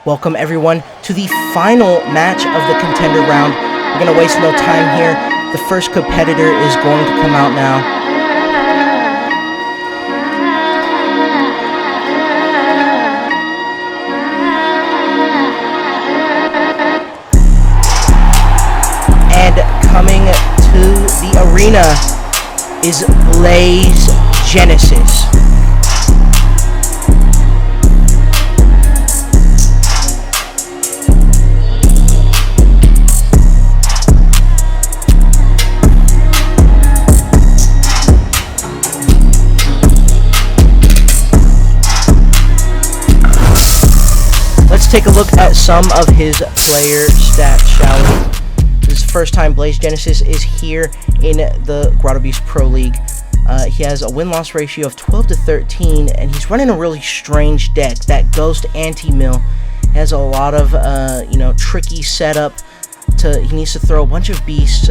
Welcome everyone to the final match of the contender round. We're going to waste no time here. The first competitor is going to come out now. And coming to the arena is Blaze Genesis. Let's take a look at some of his player stats, shall we? This is the first time Blaze Genesis is here in the Grotto Beast Pro League. He has a win-loss ratio of 12-13, and he's running a really strange deck. That Ghost Anti-Mill has a lot of, tricky setup. He needs to throw a bunch of beasts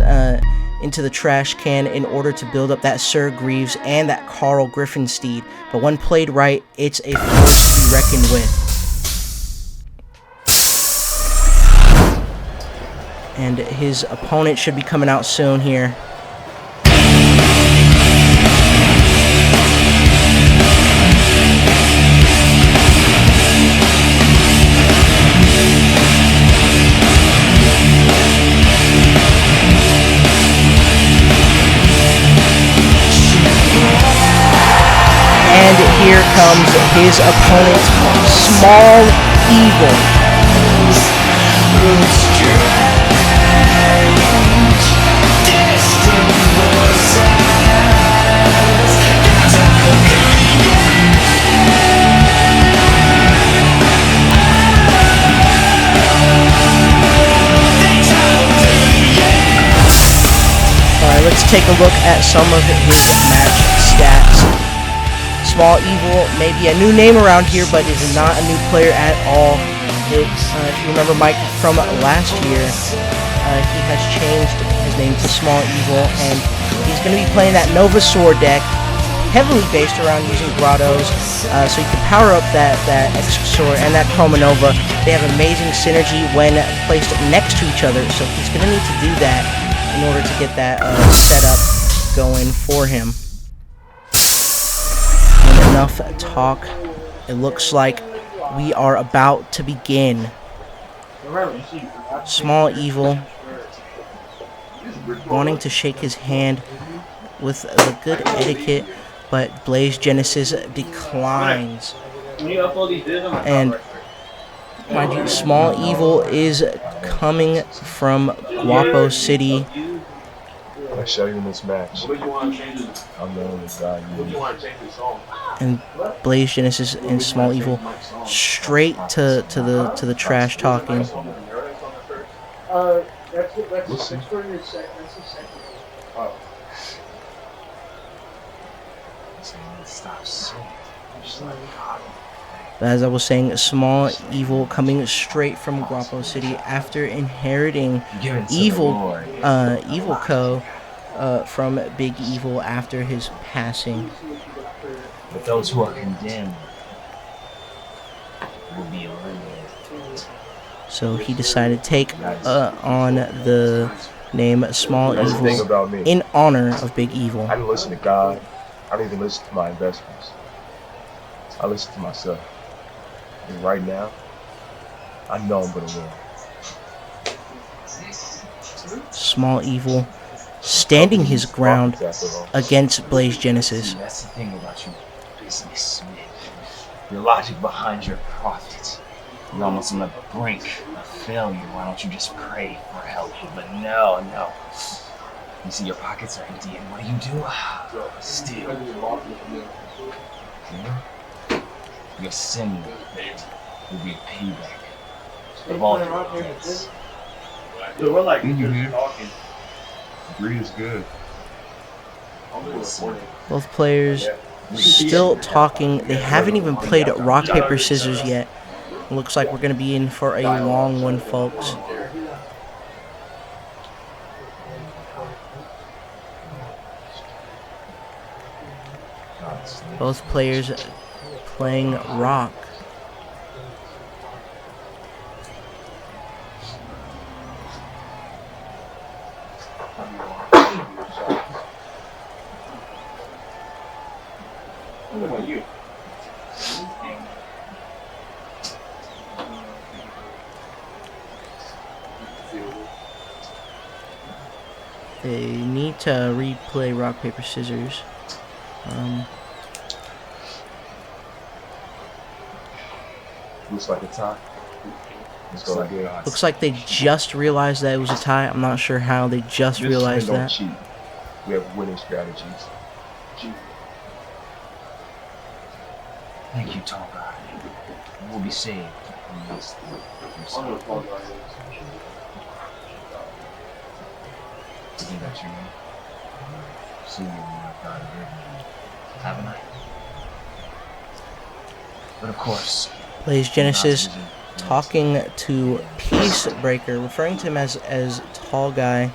into the trash can in order to build up that Sir Greaves and that Carl Griffin Steed. But when played right, it's a force to be reckoned with. And his opponent should be coming out soon here. And here comes his opponent, Small Evil. Let's take a look at some of his match stats. Small Evil may be a new name around here, but is not a new player at all. If you remember Mike from last year, he has changed his name to Small Evil, and he's going to be playing that Novasaur deck, heavily based around using Grottos, so you can power up that Exosaur and that Chromanova. They have amazing synergy when placed next to each other, so he's going to need to do that in order to get that setup going for him. And enough talk. It looks like we are about to begin. Small Evil wanting to shake his hand with the good etiquette, but Blaze Genesis declines. And mind you, Small Evil is coming from Guapo City. I show you in this match. I'm the only guy you And Blaze Genesis and Small Evil straight to the trash talking. As I was saying, Small Evil coming straight from Guapo City after inheriting Evil Co. From Big Evil after his passing. But those who are condemned will be eliminated. So he decided to take on the name Small Evil in honor of Big Evil. I don't listen to God. I don't even listen to my investments. I listen to myself. And right now, I know I'm gonna win. Small Evil standing his ground against Blaze Genesis. That's the thing about you, businessman. Your logic behind your profits. You're almost on the brink of failure. Why don't you just pray for help? But no. You see, your pockets are empty, and what do? Steal. Your sin will be a payback of all your debts. We're like talking. Greed is good. Both players still talking. They haven't even played rock, paper, scissors yet. It looks like we're going to be in for a long one, folks. Both players playing rock. What about you? They need to replay rock, paper, scissors. Looks like a tie. Let's go again. Looks like they just realized that it was a tie. I'm not sure how they just This realized don't that. cheat. We have winning strategies. Thank you, tall guy. We'll be saved from this. I think that's your name. See you when I've got it, haven't I? But of course, Blaze Genesis talking to Peacebreaker, referring to him as tall guy.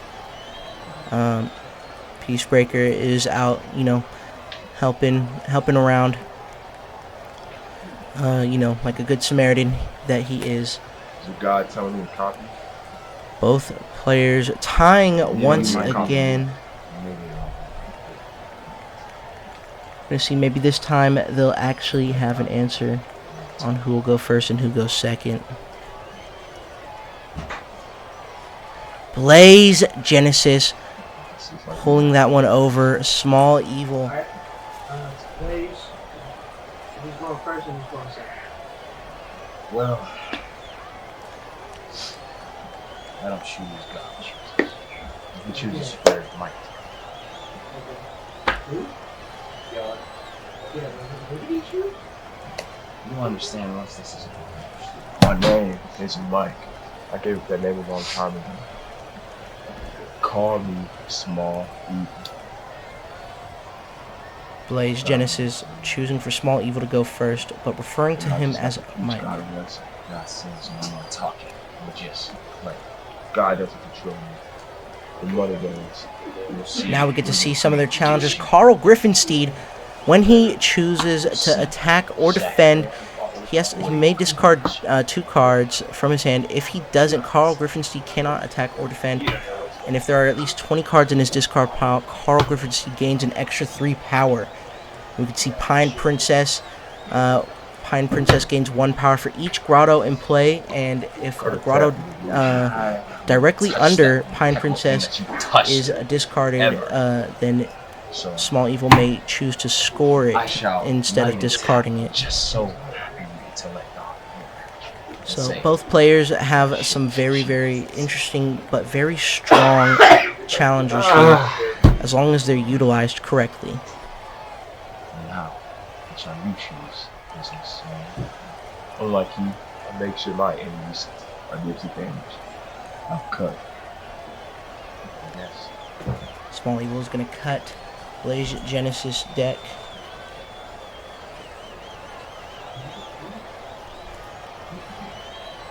Peacebreaker is out, you know, helping around. You know, like a good Samaritan that he is. Is a guy telling me to copy? Both players tying once again. Gonna see, maybe this time they'll actually have an answer on who will go first and who goes second. Blaze Genesis pulling that one over. Small Evil. Blaze. He's going first and he's going second. Well, I don't choose, God chooses. He chooses for Mike. Who? Yeah. Who did he choose? You understand once this is My name is Mike. I gave that name a long time ago. Call me Small Evil. Blaze Genesis choosing for Small Evil to go first, but referring to him as Mike. God says no more talking. We'll just play. God doesn't control me. In one of those. Now we get to see some of their challengers. Carl Griffinsteed, when he chooses to attack or defend, he may discard 2 cards from his hand. If he doesn't, Carl Griffinsteed cannot attack or defend. And if there are at least 20 cards in his discard pile, Carl Griffinsteed gains an extra 3 power. We can see Pine Princess. Pine Princess gains 1 power for each grotto in play, and if a grotto directly under Pine Princess is discarded, then Small Evil may choose to score it instead of discarding it. Just so happy to let go. So both players have some very, very interesting but very strong challengers here, as long as they're utilized correctly. Now, which shall you choose, businessman? Unlike you, I make sure my enemies are disadvantaged. I'll cut. Yes. Small Evil is going to cut Blaze Genesis deck.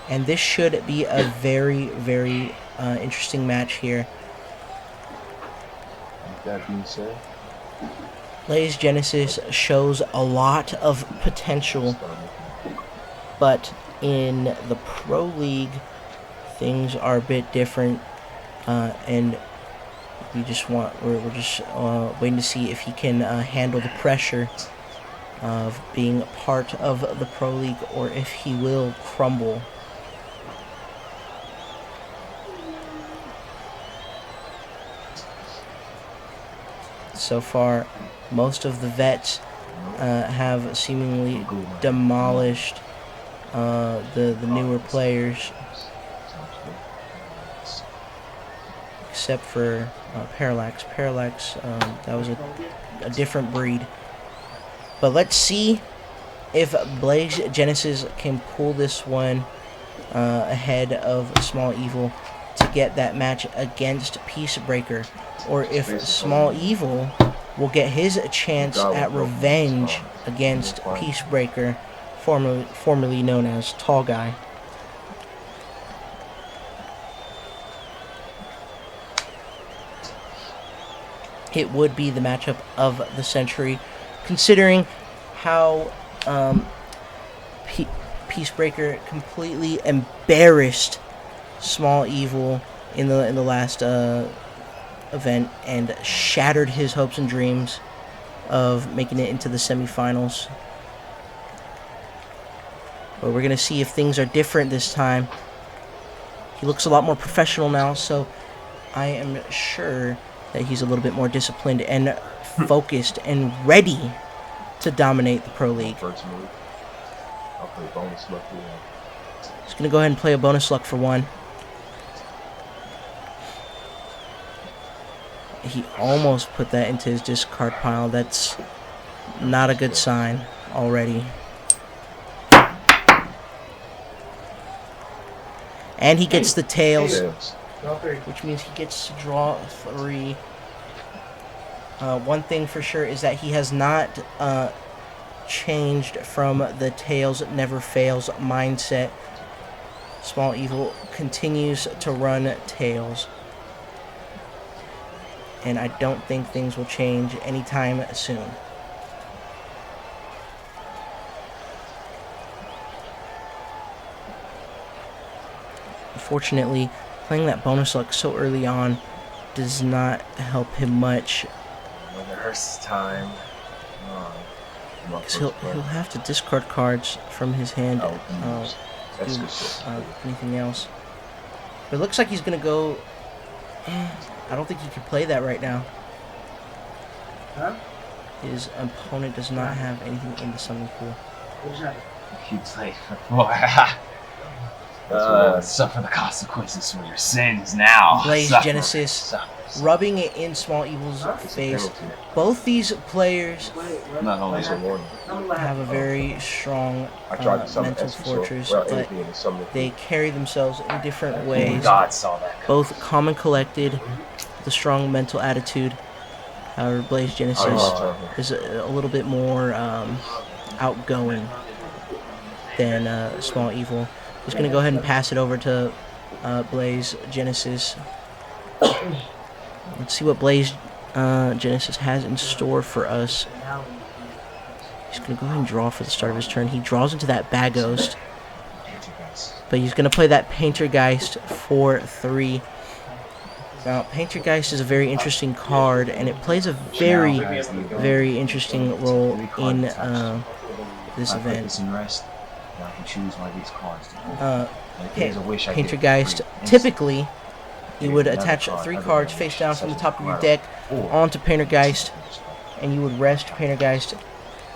And this should be a very, very interesting match here. With that being said, Blaze Genesis shows a lot of potential, but in the Pro League, things are a bit different, and we're just waiting to see if he can handle the pressure of being part of the Pro League, or if he will crumble. So far, most of the vets have seemingly demolished the newer players, except for Parallax. Parallax, that was a different breed. But let's see if Blaze Genesis can pull this one ahead of Small Evil to get that match against Peacebreaker, or if Small Evil will get his chance at revenge against Peacebreaker, formerly known as Tall Guy. It would be the matchup of the century, considering how Peacebreaker completely embarrassed Small Evil in the last event and shattered his hopes and dreams of making it into the semifinals. But we're going to see if things are different this time. He looks a lot more professional now, so I am sure that he's a little bit more disciplined and focused and ready to dominate the Pro League. First move. I'll play bonus luck for one. He's going to go ahead and play a bonus luck for one. He almost put that into his discard pile. That's not a good sign already. And he gets the tails, which means he gets to draw 3. One thing for sure is that he has not changed from the tails never fails mindset. Small Evil continues to run tails. And I don't think things will change anytime soon. Unfortunately, playing that bonus luck so early on does not help him much. When it hurts time. Because he'll have to discard cards from his hand to do anything else. But it looks like he's going to go... I don't think he can play that right now. Huh? His opponent does not have anything in the summoning pool. What's that? You play suffer the consequences for your sins now. Blaze Suffer. Genesis Suffer. rubbing it in Small Evil's face. Both these players Not only It's a warning. have a very strong I tried to summon mental Exo, fortress, well, but anything in the summoning they carry themselves in different ways. God saw that. Both calm and collected, the strong mental attitude. However, Blaze Genesis is a little bit more outgoing than Small Evil. He's going to go ahead and pass it over to Blaze Genesis. Let's see what Blaze Genesis has in store for us. He's going to go ahead and draw for the start of his turn. He draws into that Baghost, but he's going to play that Paintergeist for 3. Now, Paintergeist is a very interesting card, and it plays a very, very interesting role in this event. Now I can choose one of these cards to open. Paintergeist, typically, you would attach 3 cards face down from the top of your deck onto Paintergeist, and you would rest Paintergeist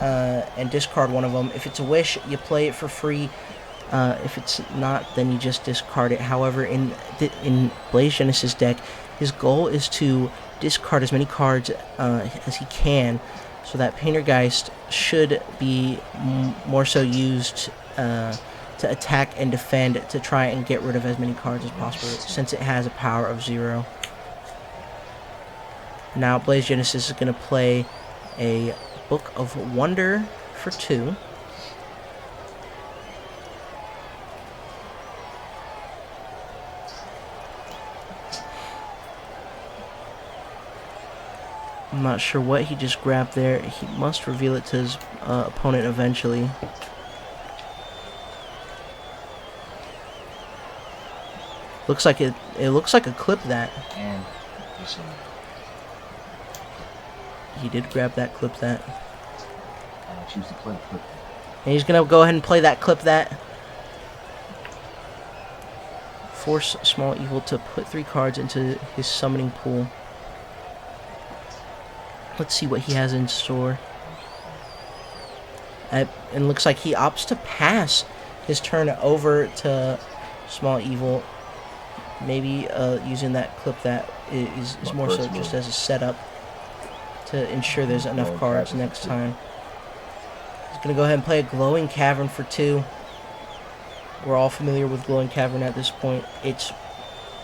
and discard one of them. If it's a wish, you play it for free. If it's not, then you just discard it. However, in Blaze Genesis' deck, his goal is to discard as many cards as he can, so that Paintergeist should be more so used to attack and defend to try and get rid of as many cards as possible, since it has a power of 0. Now, Blaze Genesis is going to play a Book of Wonder for 2. I'm not sure what he just grabbed there. He must reveal it to his opponent eventually. Looks like it looks like a clip that. And He did grab that clip that. I choose to play clip. And he's gonna go ahead and play that clip that. Force Small Evil to put 3 cards into his summoning pool. Let's see what he has in store. And looks like he opts to pass his turn over to Small Evil. Maybe using that clip that is more so just as a setup to ensure there's enough cards next time. He's going to go ahead and play a Glowing Cavern for 2. We're all familiar with Glowing Cavern at this point. It's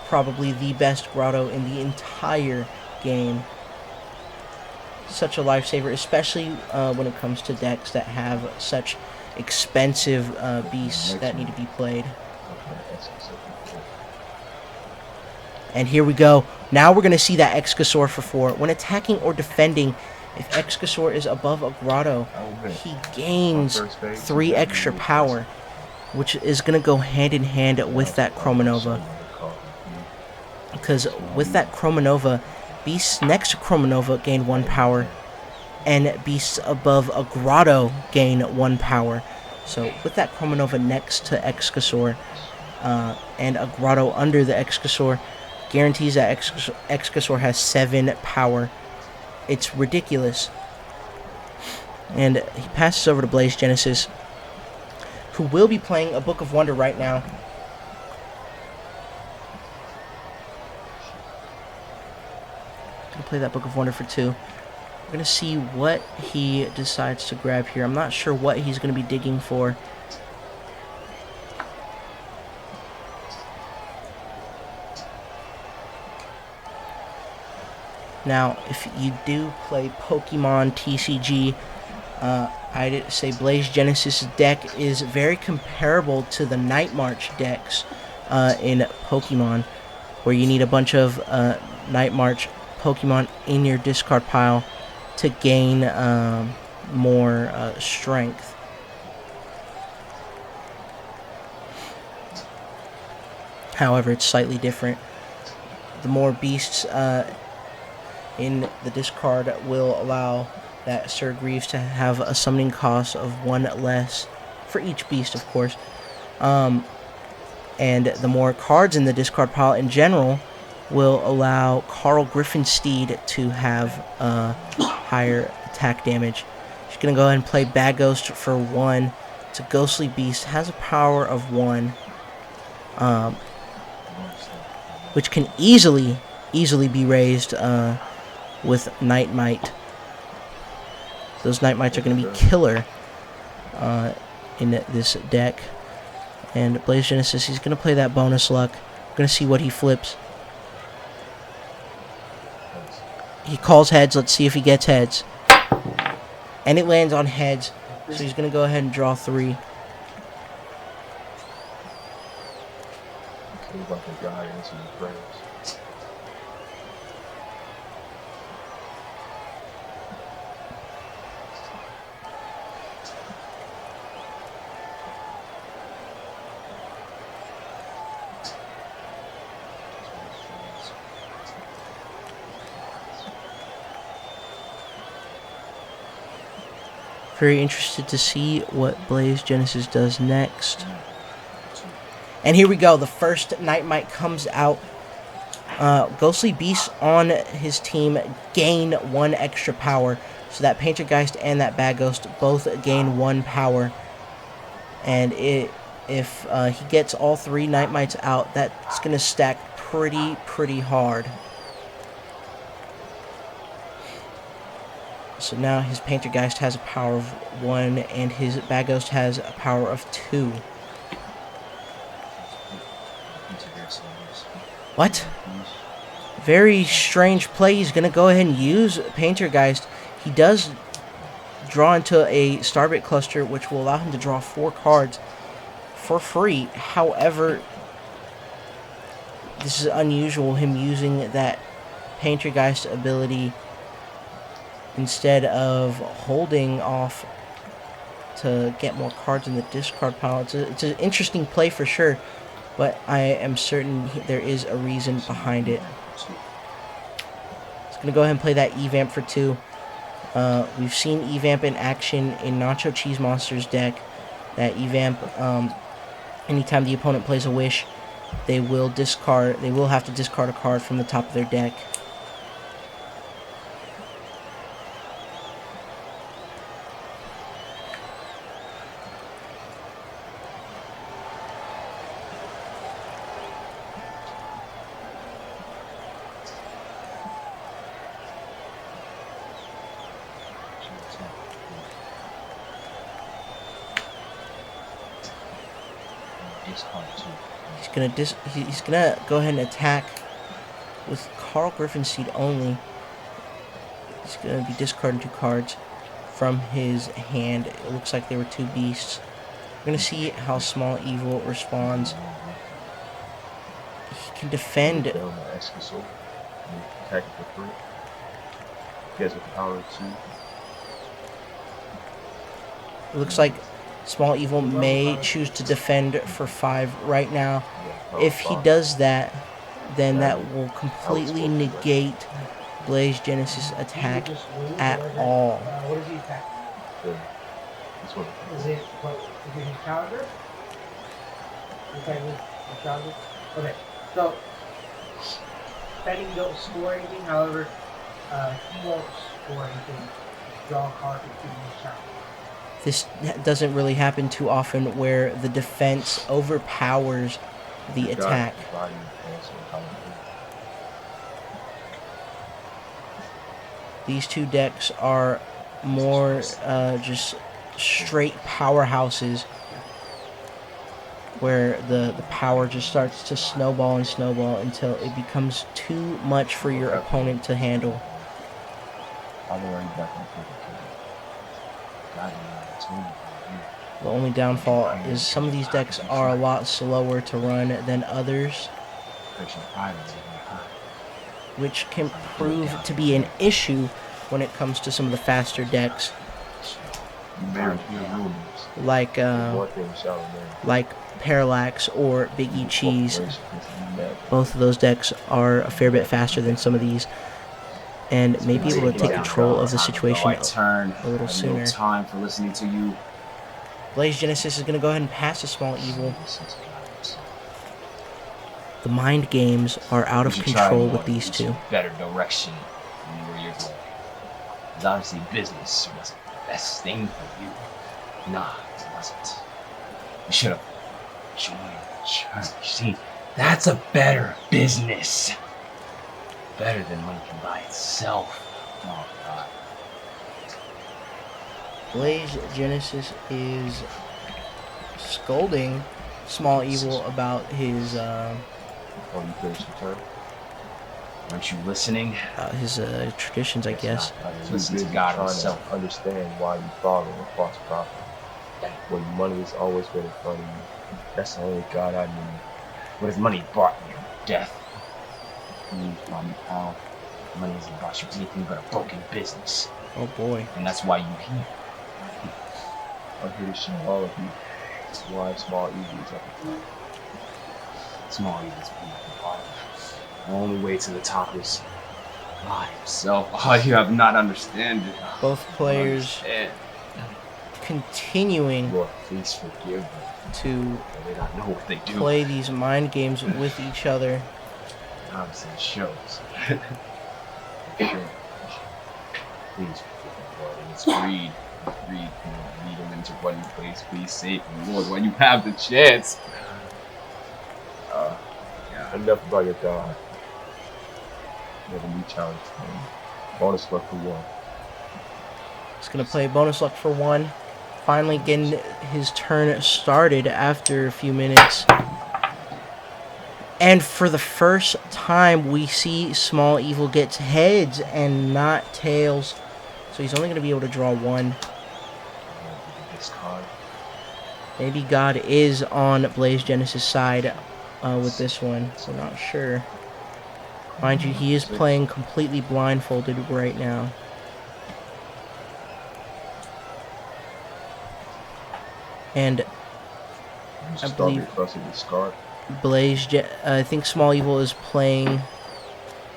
probably the best grotto in the entire game. Such a lifesaver, especially when it comes to decks that have such expensive beasts that need to be played. And here we go. Now we're going to see that Excasaur for 4. When attacking or defending, if Excasaur is above a grotto, he gains 3 extra power, which is going to go hand in hand with that Chromanova. Because with that Chromanova, Beasts next to Chromanova gain 1 power, and beasts above a Grotto gain 1 power. So with that Chromanova next to Excusor, and a Grotto under the Excusor, guarantees that Excusor has 7 power. It's ridiculous. And he passes over to Blaze Genesis, who will be playing a Book of Wonder right now. Gonna play that Book of Wonder for 2. We're gonna see what he decides to grab here. I'm not sure what he's gonna be digging for. Now, if you do play Pokemon TCG, I'd say Blaze Genesis' deck is very comparable to the Night March decks in Pokemon, where you need a bunch of Night March Pokemon in your discard pile to gain more strength. However, it's slightly different. The more beasts in the discard will allow that Sir Greaves to have a summoning cost of 1 less for each beast, of course. And the more cards in the discard pile in general will allow Carl Griffinsteed to have higher attack damage. She's going to go ahead and play Bad Ghost for 1. It's a ghostly beast, has a power of 1, which can easily be raised with Night Might. Those Night Mites are going to be killer in this deck. And Blaze Genesis, he's going to play that bonus luck. We're going to see what he flips. He calls heads. Let's see if he gets heads. And it lands on heads. So he's going to go ahead and draw 3. Very interested to see what Blaze Genesis does next. And here we go. The first Night Might comes out. Ghostly Beasts on his team gain 1 extra power. So that Paintergeist and that Bad Ghost both gain 1 power. And if he gets all 3 Night Mites out, that's going to stack pretty hard. So now his Paintergeist has a power of 1, and his Bad Ghost has a power of 2. What? Very strange play. He's going to go ahead and use Paintergeist. He does draw into a Starbit cluster, which will allow him to draw 4 cards for free. However, this is unusual, him using that Paintergeist ability instead of holding off to get more cards in the discard pile. It's an interesting play for sure, but I am certain there is a reason behind it. It's going to go ahead and play that Evamp for 2. We've seen Evamp in action in Nacho Cheese Monster's deck. That Evamp, anytime the opponent plays a Wish, they will have to discard a card from the top of their deck. He's gonna go ahead and attack with Carl Griffinsteed only. He's gonna be discarding 2 cards from his hand. It looks like there were 2 beasts. We're gonna see how Small Evil responds. He can defend. It looks like Small Evil may choose to defend for 5 right now. If he does that, then that will completely negate Blaze Genesis attack Just lose, at or is it, all. what is he attacking? Yeah. This one. Is it his challenger? Okay, his challenger. Okay, so Benny don't score anything. However, he won't score anything. Draw a card for keeping his challenger. This doesn't really happen too often where the defense overpowers the attack. These two decks are more just straight powerhouses where the power just starts to snowball and snowball until it becomes too much for your opponent to handle. The only downfall is some of these decks are a lot slower to run than others, which can prove to be an issue when it comes to some of the faster decks, like Parallax or Big E Cheese. Both of those decks are a fair bit faster than some of these, and may be able to take control of the situation a little sooner. Time for listening to you. Blaze Genesis is going to go ahead and pass a Small Evil. The mind games are out of control with these two. Better direction than where you're going. Because obviously business wasn't the best thing for you. Nah, it wasn't. You should have joined the church. See, that's a better business. Better than money can buy itself. Oh, God. Blaze Genesis is scolding Small Evil about his you finish the turn? Aren't you listening? his traditions, I guess. Listen to God trying himself. to understand why you follow a false prophet. When money is always been in front of you. That's the only God I need. What if money brought you death? Money brought you power. Money hasn't brought you anything but a broken business. Oh boy. And that's why you're here. I'm here to show all of you why Small Evil is at the top. Small Evil's being at the bottom. The only way to the top is God himself. Oh, you have not understood it. Both players continuing Lord, please forgive them. to They don't know what they do. play these mind games with each other. Obviously, it shows. Sure. Please forgive them, Lord. And it's greed. Greed. Lead them into one place. Please save them, Lord, when you have the chance. Enough about your God. Never be challenged. Bonus luck for one. He's going to play bonus luck for one. Finally getting his turn started after a few minutes. And for the first time, we see Small Evil gets heads and not tails. So he's only going to be able to draw one. This card. Maybe God is on Blaze Genesis' side with this one. We're not sure. Mind you, he is playing completely blindfolded right now. And I believe I think Small Evil is playing.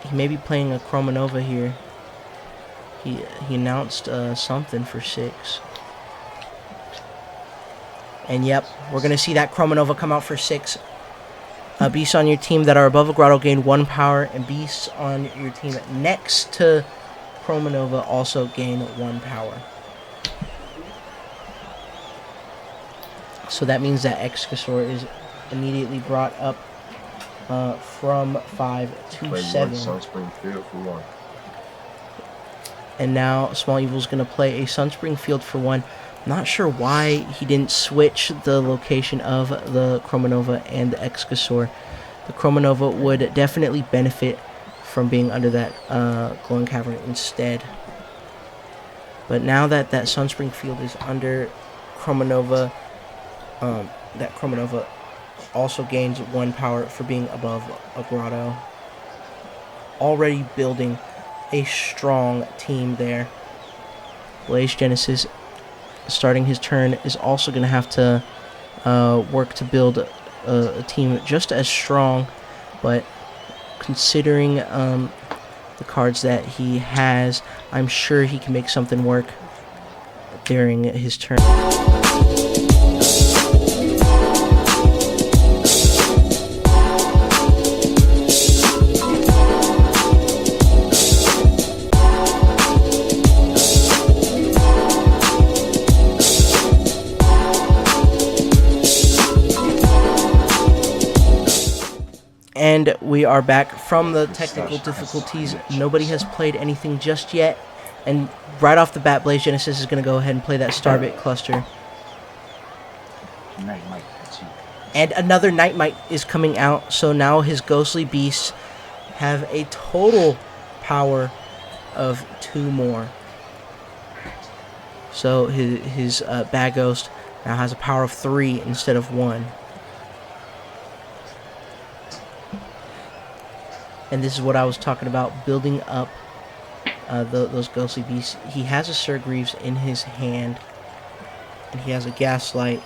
He may be playing a Chroma Nova here. He announced something for 6. And yep, we're gonna see that Chroma Nova come out for 6. Beasts on your team that are above a grotto gain 1 power, and beasts on your team next to Chroma Nova also gain 1 power. So that means that Excusor is immediately brought up from 5 to 7. Sunspring Field for 1. And now Small Evil's going to play a Sunspring Field for 1. Not sure why he didn't switch the location of the Chroma Nova and the Excusor. The Chroma Nova would definitely benefit from being under that Glowing Cavern instead. But now that that Sunspring Field is under Chroma Nova, that Chroma Nova also gains 1 power for being above a grotto. Already building a strong team there. Blaze Genesis, starting his turn, is also going to have to work to build a team just as strong, but considering the cards that he has. I'm sure he can make something work during his turn. And we are back from the technical difficulties. Nobody has played anything just yet. And right off the bat, Blaze Genesis is going to go ahead and play that Starbit cluster. And another Nightmite is coming out. So now his Ghostly Beasts have a total power of 2 more. So his Bad Ghost now has a power of 3 instead of 1. And this is what I was talking about, building up those Ghostly Beasts. He has a Sir Greaves in his hand, and he has a Gaslight.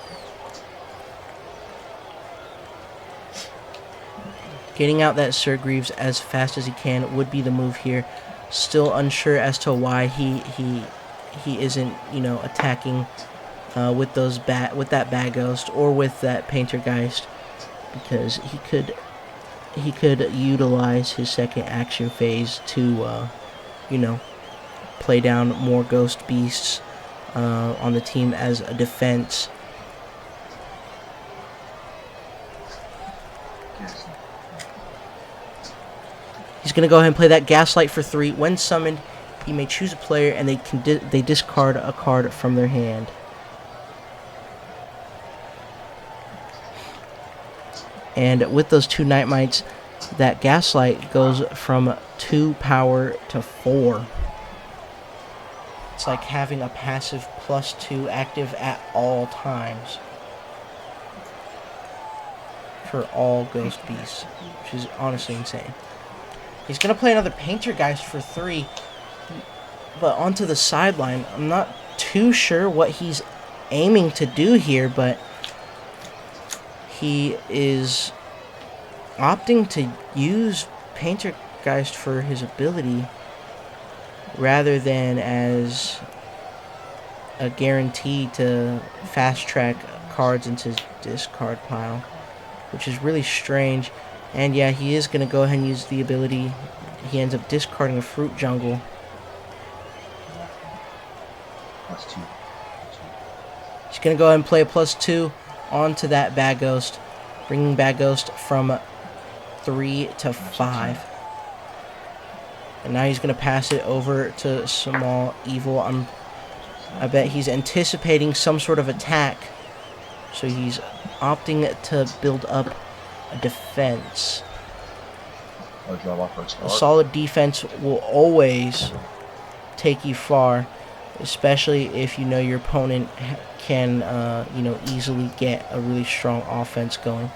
Getting out that Sir Greaves as fast as he can would be the move here. Still unsure as to why he isn't, attacking with that Bad Ghost or with that Paintergeist, because he could utilize his second action phase to, play down more Ghost Beasts on the team as a defense. He's going to go ahead and play that Gaslight for 3. When summoned, he may choose a player and they discard a card from their hand. And with those 2 Nightmites, that Gaslight goes from 2 power to 4. It's like having a passive +2 active at all times for all Ghost Beasts, which is honestly insane. He's going to play another Paintergeist for 3, but onto the sideline. I'm not too sure what he's aiming to do here, but he is opting to use Paintergeist for his ability rather than as a guarantee to fast track cards into his discard pile, which is really strange. And yeah, he is going to go ahead and use the ability. He ends up discarding a Fruit Jungle. +2. He's going to go ahead and play a +2 onto that Bad Ghost, bringing Bad Ghost from 3 to 5. And now he's going to pass it over to Small Evil. I bet he's anticipating some sort of attack, so he's opting to build up a defense. A solid defense will always take you far, especially if you know your opponent can easily get a really strong offense going.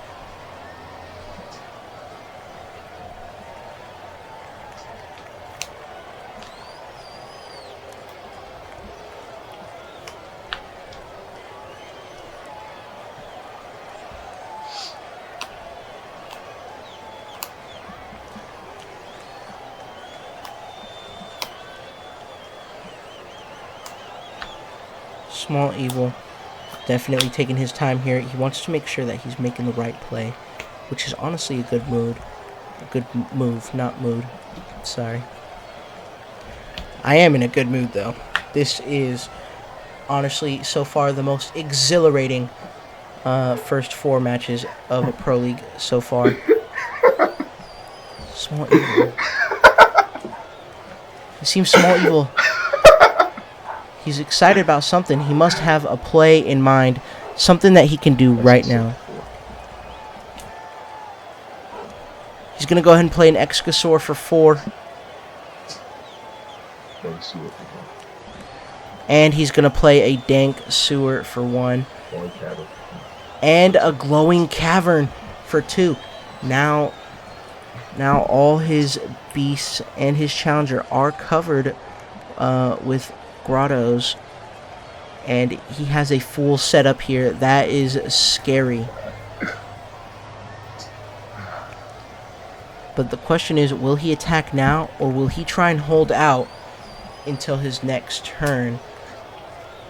Small Evil definitely taking his time here. He wants to make sure that he's making the right play, which is honestly a good mood. A good move, not mood. Sorry. I am in a good mood, though. This is honestly so far the most exhilarating first 4 matches of a Pro League so far. Small Evil. It seems Small Evil, he's excited about something. He must have a play in mind, something that he can do right now. He's going to go ahead and play an Excasaur for 4. And he's going to play a Dank Sewer for 1. And a Glowing Cavern for 2. Now all his beasts and his challenger are covered with grottos, and he has a full setup here. That is scary. But the question is, will he attack now, or will he try and hold out until his next turn,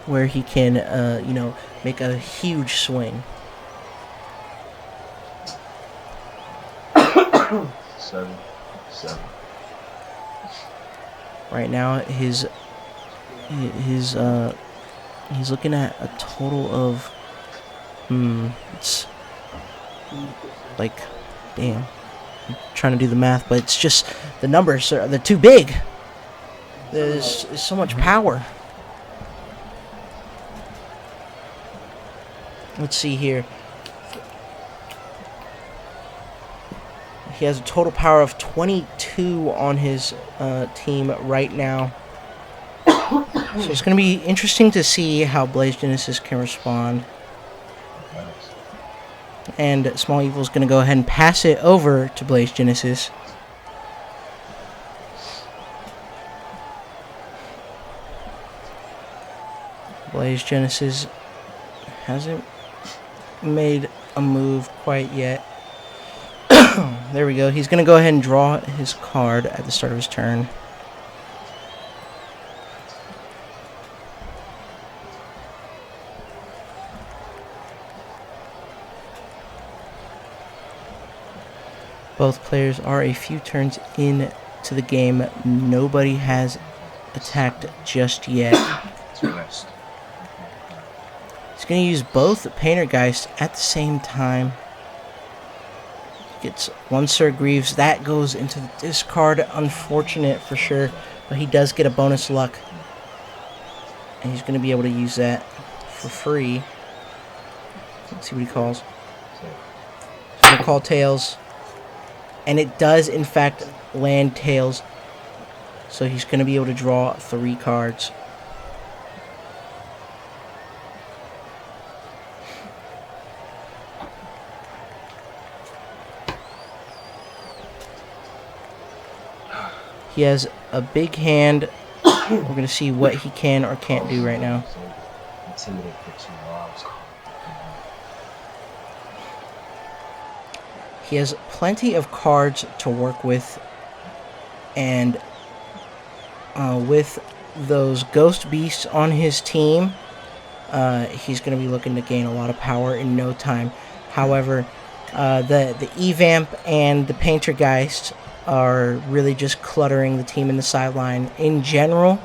where he can, make a huge swing? 7. Right now, he's looking at a total of, it's like, damn, I'm trying to do the math, but it's just, the numbers they're too big. There's so much power. Let's see here. He has a total power of 22 on his team right now. So it's going to be interesting to see how Blaze Genesis can respond. And Small Evil is going to go ahead and pass it over to Blaze Genesis. Blaze Genesis hasn't made a move quite yet. There we go. He's going to go ahead and draw his card at the start of his turn. Both players are a few turns in to the game. Nobody has attacked just yet. He's going to use both Paintergeist at the same time. Gets one Sir Greaves. That goes into the discard. Unfortunate for sure. But he does get a bonus luck. And he's going to be able to use that for free. Let's see what he calls. He's going to call Tails. And it does, in fact, land Tails. So he's going to be able to draw 3 cards. He has a big hand. We're going to see what he can or can't do right now. He has plenty of cards to work with. And with those Ghost Beasts on his team, he's going to be looking to gain a lot of power in no time. However, the Evamp and the Paintergeist are really just cluttering the team in the sideline in general.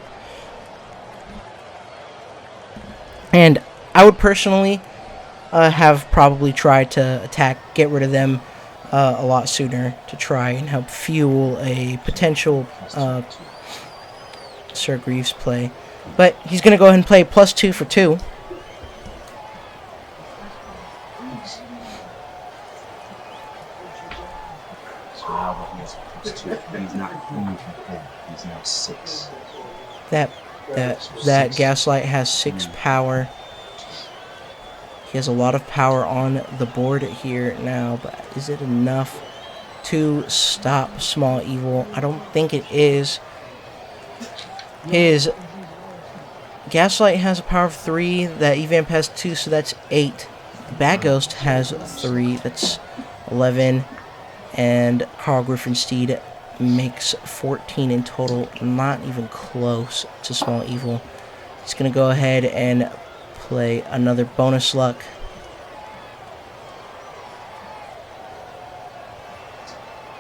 And I would personally have probably tried to attack, get rid of them a lot sooner to try and help fuel a potential Sir Greaves play. But he's going to go ahead and play +2 for 2. He's not only 4, he's now 6. That Gaslight has 6 power. He has a lot of power on the board here now, but is it enough to stop Small Evil? I don't think it is. His Gaslight has a power of 3, that Evamp has 2, so that's 8. The Bad Ghost has 3, that's 11. And Carl Griffinsteed makes 14 in total, not even close to Small Evil. He's going to go ahead and play another bonus luck.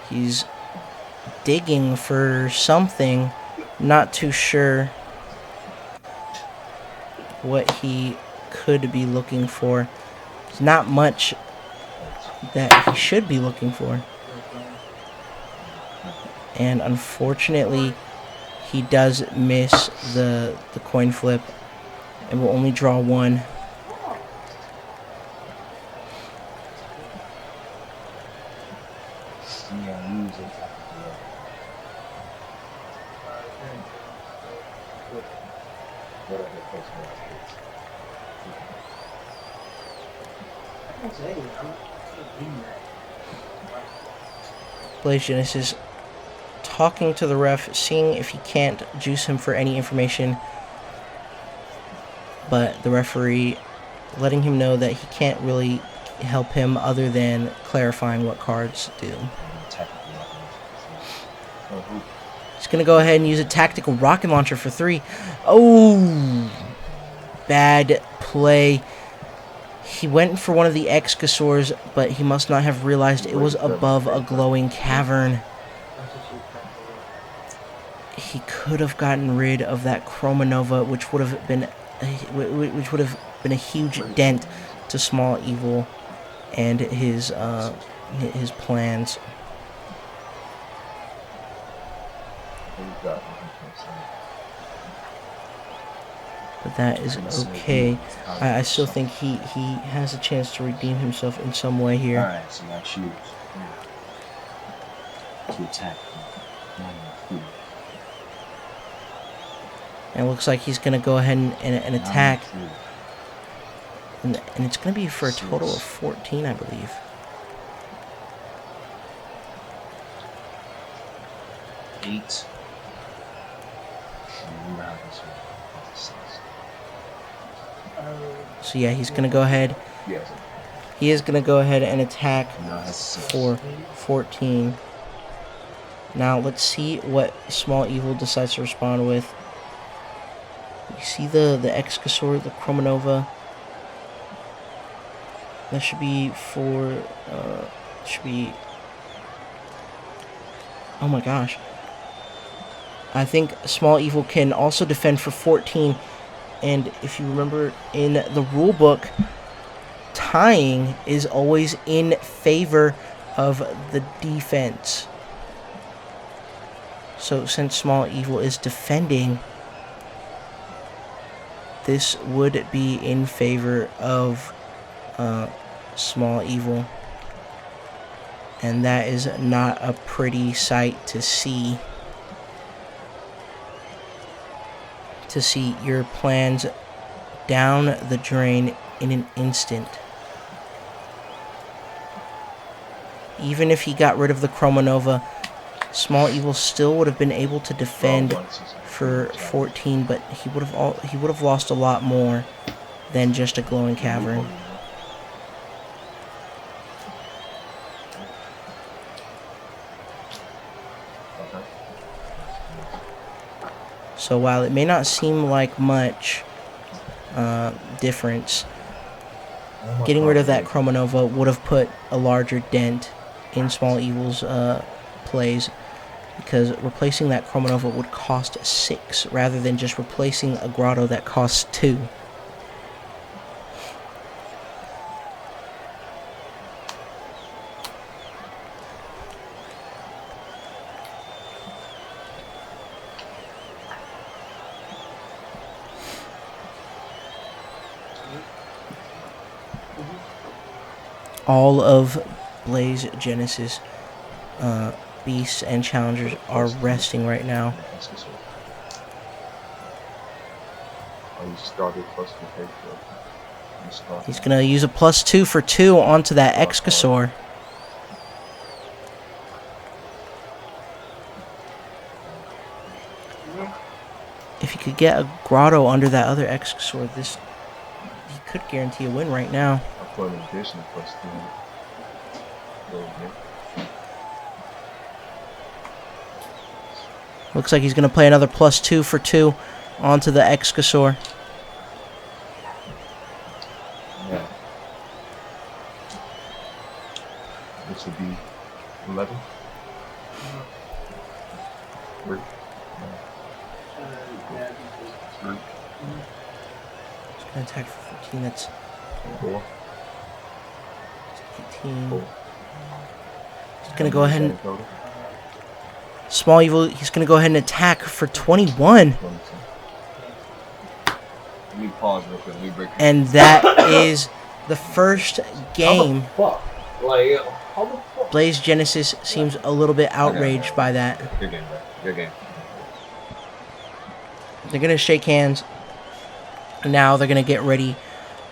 He's digging for something, not too sure what he could be looking for. There's not much that he should be looking for. And unfortunately, he does miss the coin flip and will only draw 1. Blaze Genesis talking to the ref, seeing if he can't juice him for any information, but the referee letting him know that he can't really help him other than clarifying what cards do. He's going to go ahead and use a tactical rocket launcher for 3. Oh, bad play. He went for one of the Excasaurs, but he must not have realized it was above a glowing cavern. He could have gotten rid of that Chromanova, which would have been a huge dent to Small Evil and his plans. But that is okay. I still think he has a chance to redeem himself in some way here. Alright, so I choose to attack. And it looks like he's going to go ahead and attack. And it's going to be for a total of 14, I believe. Eight. So yeah, he's going to go ahead. He is going to go ahead and attack for 14. Now let's see what Small Evil decides to respond with. You see the Excasaur, the Chromanova. That should be for oh my gosh. I think Small Evil can also defend for 14. And if you remember in the rule book, tying is always in favor of the defense. So since Small Evil is defending, this would be in favor of Small Evil. And that is not a pretty sight to see. To see your plans down the drain in an instant. Even if he got rid of the Chromanova, Small Evil still would have been able to defend for 14, but he would have lost a lot more than just a glowing cavern. So while it may not seem like much difference, getting rid of that Chromanova would have put a larger dent in Small Evil's plays, because replacing that Chromanova would cost 6 rather than just replacing a Grotto that costs 2. All of Blaze Genesis beasts and challengers are resting right now. He's going to use a +2 for 2 onto that Excasaur. If he could get a Grotto under that other Excasaur, he could guarantee a win right now. For an additional +2. Looks like he's going to play another +2 for 2 onto the Excasaur. Yeah. This would be 11. 3. 3. He's going to attack for 14. That's 4. 18. He's going to go ahead and... Small Evil, he's going to go ahead and attack for 21. Let me pause real quick. Let me break. And that is the first game. Blaze Genesis seems a little bit outraged by that. Good game, bro. Good game. They're going to shake hands. Now they're going to get ready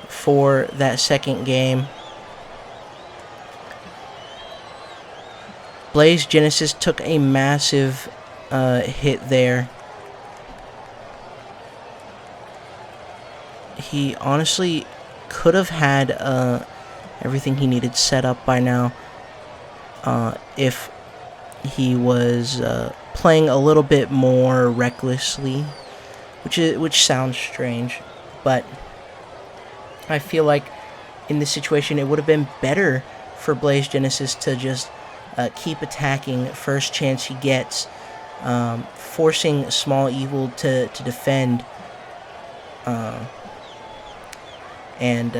for that second game. Blaze Genesis took a massive hit there. He honestly could have had everything he needed set up by now if he was playing a little bit more recklessly, which sounds strange, but I feel like in this situation it would have been better for Blaze Genesis to just keep attacking first chance he gets, forcing Small Evil to defend, and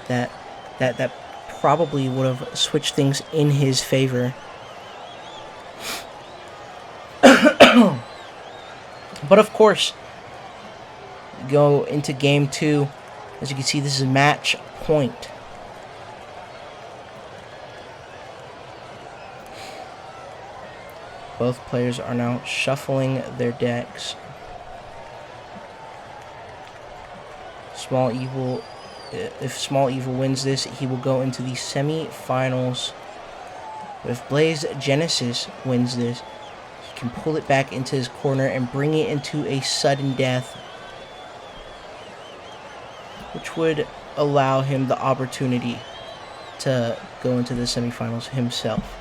that probably would have switched things in his favor. But of course, go into game 2. As you can see, this is match point. Both players are now shuffling their decks. If Small Evil wins this, he will go into the semi-finals. If Blaze Genesis wins this, he can pull it back into his corner and bring it into a sudden death, which would allow him the opportunity to go into the semifinals himself.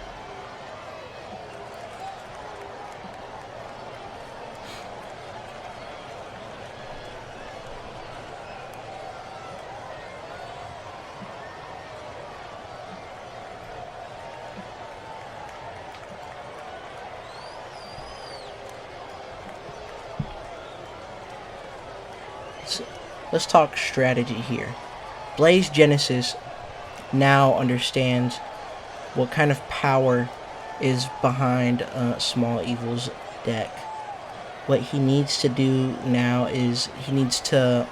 Let's talk strategy here. Blaze Genesis now understands what kind of power is behind Small Evil's deck. What he needs to do now is he needs to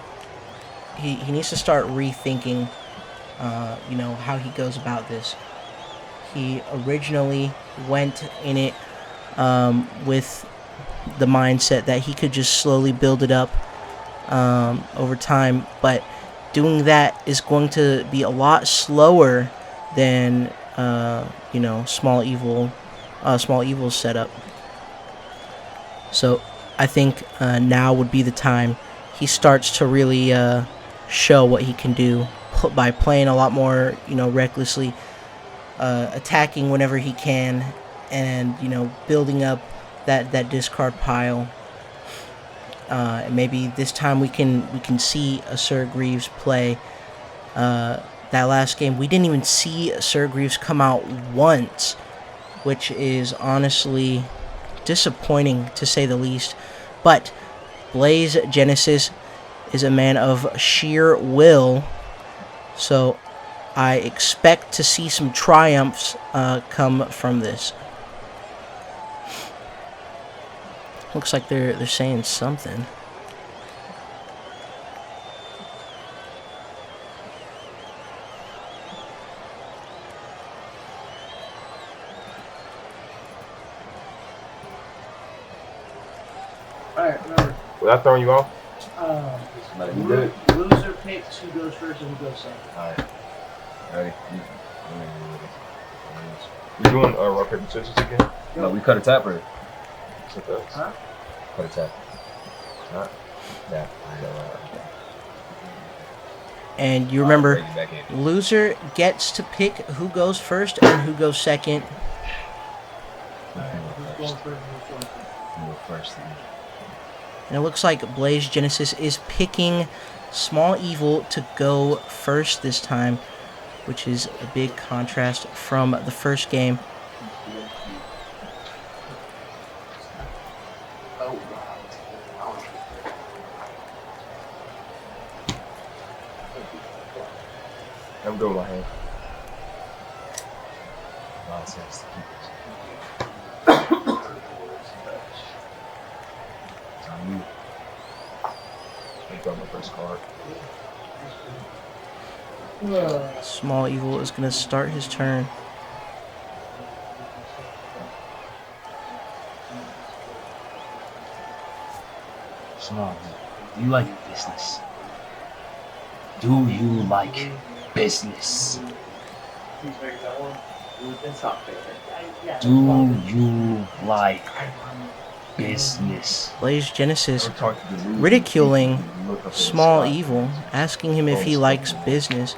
start rethinking how he goes about this. He originally went in it with the mindset that he could just slowly build it up over time, but doing that is going to be a lot slower than Small Evil's setup. So I think now would be the time he starts to really show what he can do by playing a lot more recklessly, attacking whenever he can, and building up that discard pile. And maybe this time we can see a Sir Greaves play. That last game we didn't even see Sir Greaves come out once, which is honestly disappointing to say the least. But Blaze Genesis is a man of sheer will, so I expect to see some triumphs come from this. Looks like they're saying something. Alright, remember. Was I throwing you off? You did it. Loser picks who goes first and who goes second. Alright. Ready? We doing rock, paper, scissors again? No, we cut a tap or Huh? cut a tap. Huh? Yeah. And you remember, loser gets to pick who goes first and who goes second. Alright, who's going first and who's going second? You go first. And it looks like Blaze Genesis is picking Small Evil to go first this time, which is a big contrast from the first game. I'm doing my hand. I got my first card. Small Evil is going to start his turn. Small, do you like business? Do you like business? Do you like business? Blaze Genesis ridiculing Small Evil, asking him if he likes business.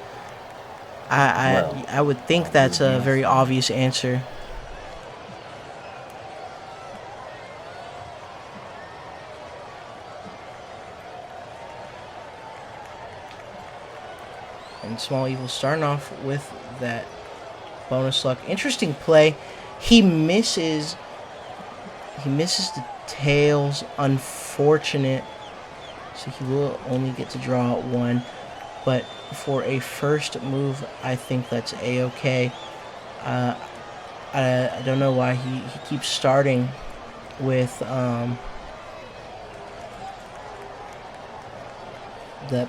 I would think that's a very obvious answer. And Small Evil starting off with that bonus luck. Interesting play. He misses the tails. Unfortunate. So he will only get to draw 1. But for a first move, I think that's A-okay. I don't know why he keeps starting with that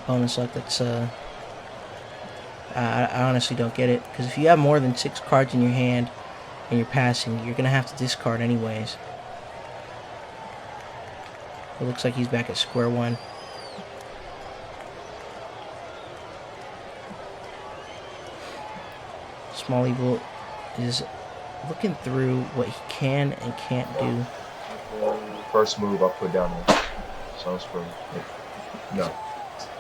bonus luck. That's I honestly don't get it, because if you have more than 6 cards in your hand and you're passing, you're gonna have to discard anyways. It looks like he's back at square one. Small Evil is looking through what he can and can't do. First move I put down there. Sunspring. No.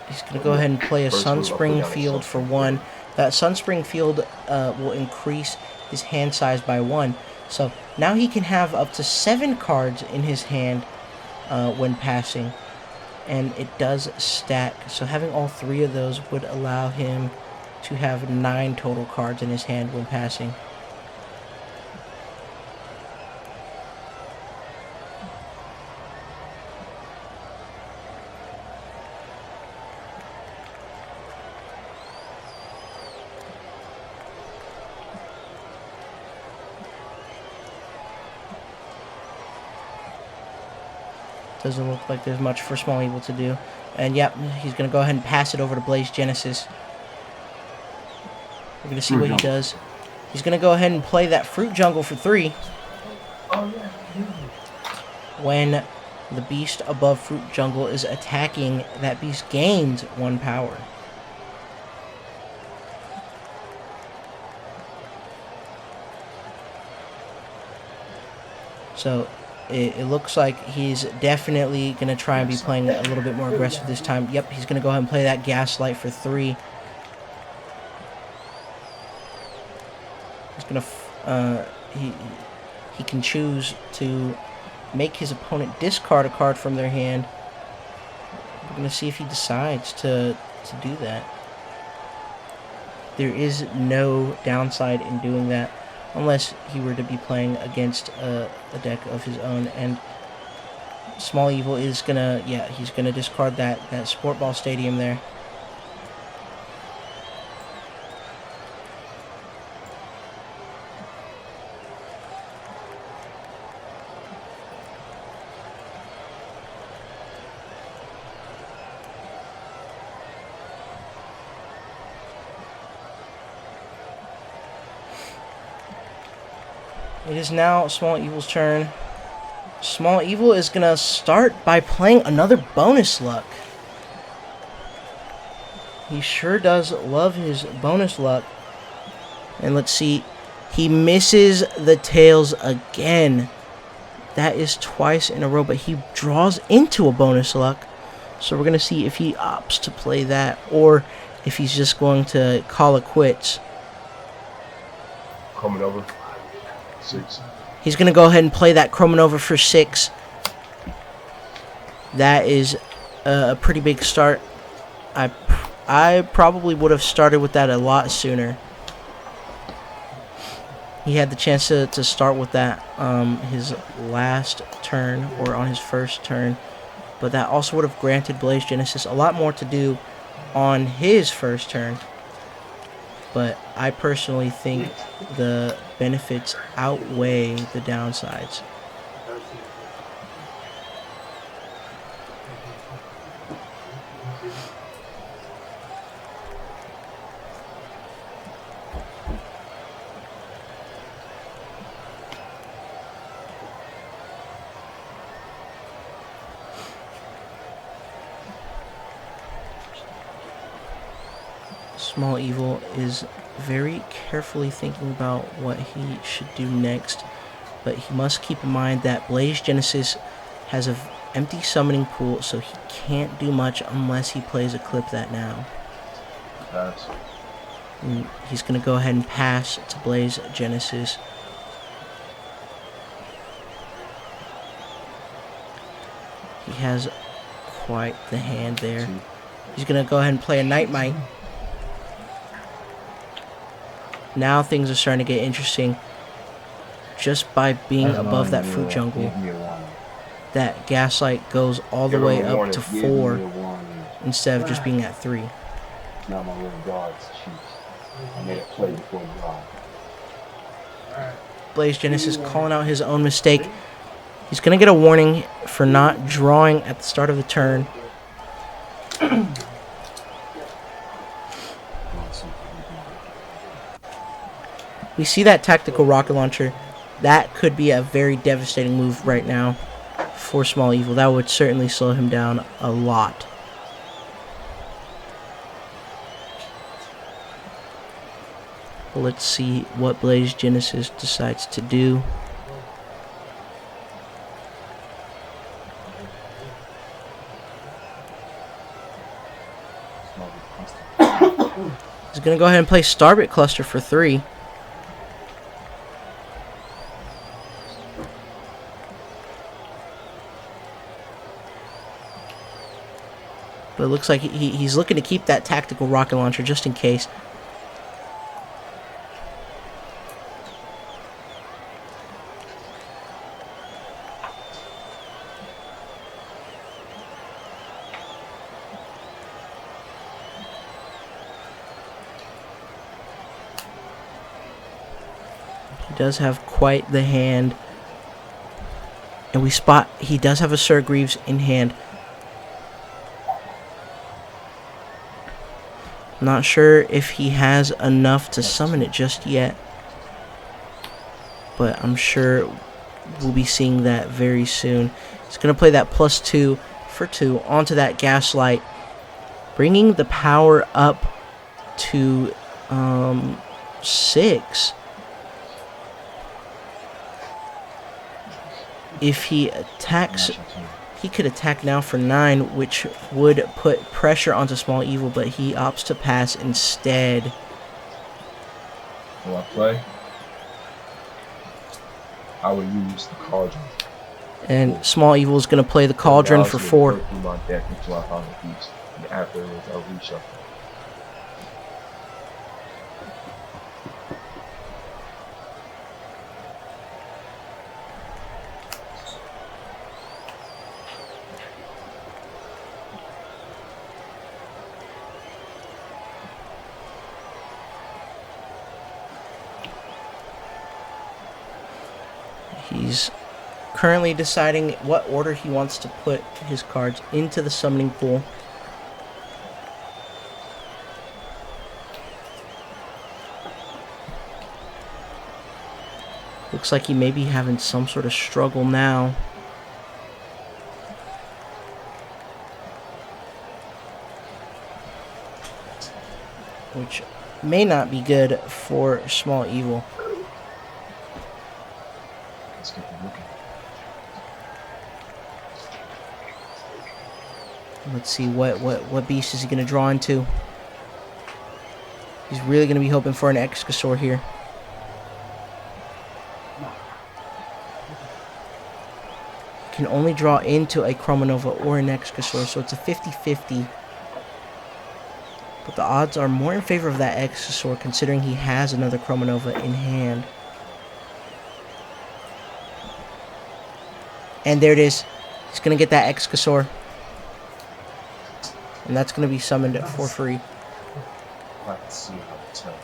He's going to go ahead and play a Sunspring Field for 1. That Sunspring Field will increase his hand size by 1. So now he can have up to 7 cards in his hand when passing. And it does stack. So having all 3 of those would allow him to have 9 total cards in his hand when passing. Doesn't look like there's much for Small Evil to do. And yep, he's going to go ahead and pass it over to Blaze Genesis. We're going to see what he does. He's going to go ahead and play that Fruit Jungle for 3. When the beast above Fruit Jungle is attacking, that beast gains 1 power. So it looks like he's definitely going to try and be playing a little bit more aggressive this time. Yep, he's going to go ahead and play that Gaslight for 3. He's going to he can choose to make his opponent discard a card from their hand. We're going to see if he decides to do that. There is no downside in doing that, unless he were to be playing against a deck of his own. And Small Evil is gonna, he's gonna discard that Sport Ball Stadium there. It is now Small Evil's turn. Small Evil is going to start by playing another bonus luck. He sure does love his bonus luck. And let's see. He misses the tails again. That is twice in a row, but he draws into a bonus luck. So we're going to see if he opts to play that, or if he's just going to call it quits. Coming over. 6. He's going to go ahead and play that Chromanova for 6. That is a pretty big start. I probably would have started with that a lot sooner. He had the chance to start with that his last turn, or on his first turn. But that also would have granted Blaze Genesis a lot more to do on his first turn. But I personally think the benefits outweigh the downsides. Small Evil is very carefully thinking about what he should do next, but he must keep in mind that Blaze Genesis has an empty summoning pool, so he can't do much unless he plays Eclipse that now. Pass. And he's going to go ahead and pass to Blaze Genesis. He has quite the hand there. He's going to go ahead and play a Night Might. Now things are starting to get interesting. Just by being above that fruit jungle, Give me a warning. that gaslight goes all the Give him way a up warning. to Give me 4 a warning. instead of just being at 3. It's not my little dog's cheeks. I made a play before drive. Alright. Blaze Genesis calling out his own mistake. He's going to get a warning for not drawing at the start of the turn. We see that tactical rocket launcher. That could be a very devastating move right now for Small Evil. That would certainly slow him down a lot. Let's see what Blaze Genesis decides to do. He's going to go ahead and play Starbit Cluster for 3. But it looks like he's looking to keep that tactical rocket launcher just in case. He does have quite the hand. And we spot he does have a Sir Greaves in hand. Not sure if he has enough to summon it just yet. But I'm sure we'll be seeing that very soon. He's going to play that +2 for 2 onto that Gaslight. Bringing the power up to 6. If he attacks, he could attack now for 9, which would put pressure onto Small Evil, but he opts to pass instead. Will I play? I would use the Cauldron. And Small Evil is going to play the Cauldron for 4. Go through my deck until I find a piece. And afterwards, I'll reshuffle. He's currently deciding what order he wants to put his cards into the summoning pool. Looks like he may be having some sort of struggle now. Which may not be good for Small Evil. Let's get them looking. Let's see what beast is he going to draw into. He's really going to be hoping for an Excusor here. Can only draw into a Chromanova or an Excusor, so it's a 50-50. But the odds are more in favor of that Excusor, considering he has another Chromanova in hand. And there it is. He's going to get that Excusor. And that's going to be summoned for free. I can see how to tell.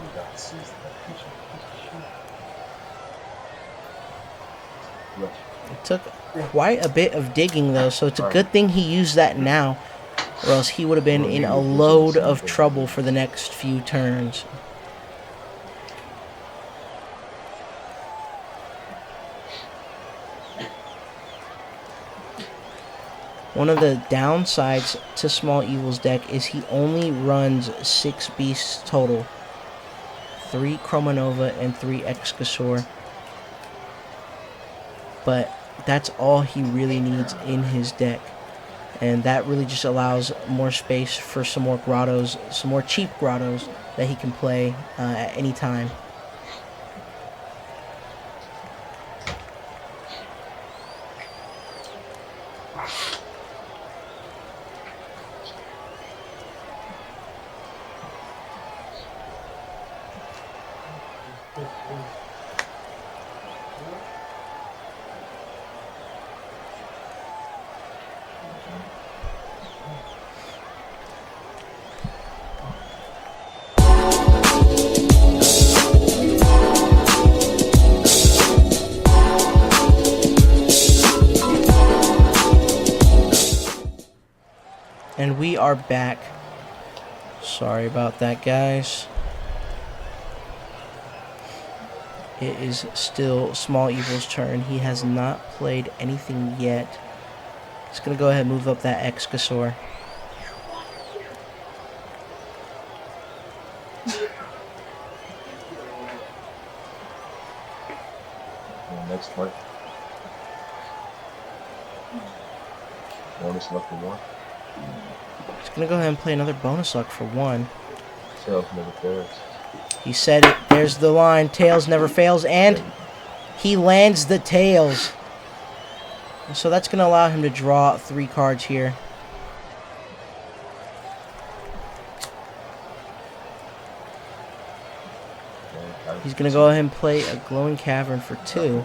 You got to see that creature. It took quite a bit of digging, though, so it's a good thing he used that now, or else he would have been in a load of trouble for the next few turns. One of the downsides to Small Evil's deck is he only runs 6 beasts total. 3 Chromanova and 3 Excusor. But that's all he really needs in his deck. And that really just allows more space for some more grottos, some more cheap grottos that he can play at any time. And we are back. Sorry about that, guys. It is still Small Evil's turn. He has not played anything yet. He's going to go ahead and move up that Excasaur. Next play. Bonus luck for 1. He's going to go ahead and play another bonus luck for 1. Tails never fails. He said it. There's the line. Tails never fails. And he lands the tails. So that's going to allow him to draw 3 cards here. He's going to go ahead and play a Glowing Cavern for 2.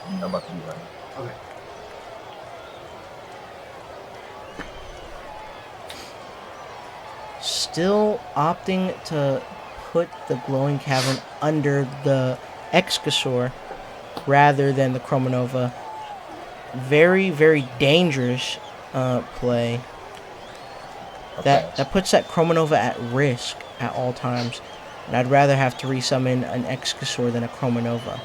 I'm about to be right. Okay. Still opting to put the Glowing Cavern under the Excasaur rather than the Chromanova. Very, very dangerous play. That puts that Chromanova at risk at all times. And I'd rather have to resummon an Excasaur than a Chromanova.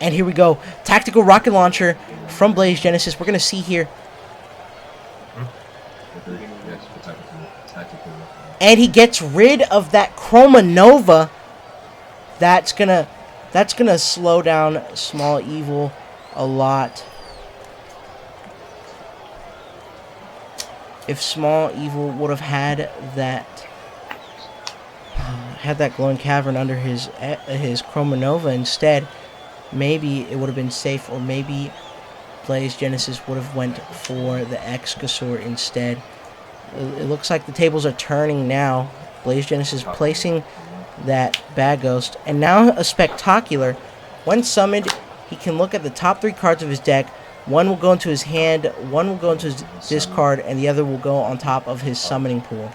And here we go. Tactical Rocket Launcher from Blaze Genesis. We're going to see here. And he gets rid of that Chromanova. That's gonna slow down Small Evil a lot. If Small Evil would have had that Glowing Cavern under his Chromanova instead, maybe it would have been safe, or maybe Blaze Genesis would have went for the Excasaur instead. It looks like the tables are turning now. Blaze Genesis placing that Bad Ghost, and now a Spectacular. When summoned, he can look at the top 3 cards of his deck. One will go into his hand, one will go into his discard, and the other will go on top of his summoning pool.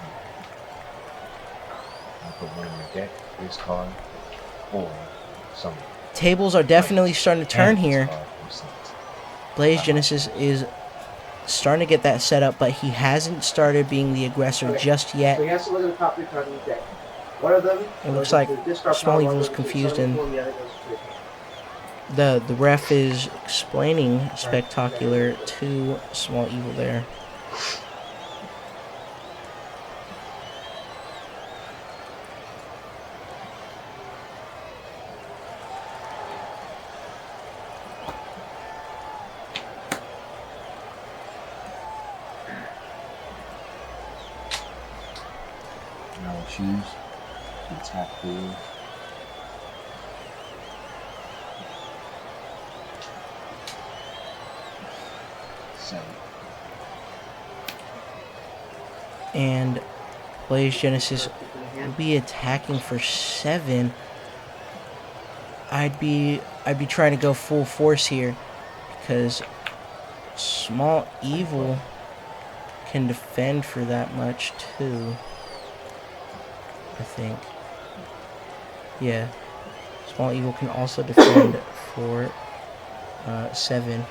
Tables are definitely starting to turn here. Blaze Genesis is starting to get that set up, but he hasn't started being the aggressor just yet. So he has to look at the top 3 cards of his deck. One of them, it looks like Small Evil's confused, and the ref is explaining Spectacular to Small Evil there. Now we'll choose to attack forward. And Blaze Genesis will be attacking for 7. I'd be trying to go full force here, because Small Evil can defend for that much too. I think. Yeah. Small Evil can also defend for 7.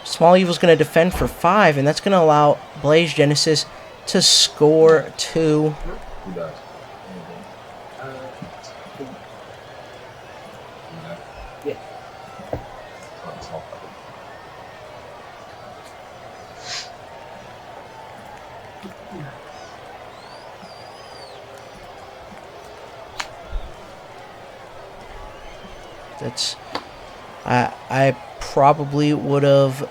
Small Evil's going to defend for 5, and that's going to allow Blaze Genesis to score 2. Who does? Yeah. That's I probably would have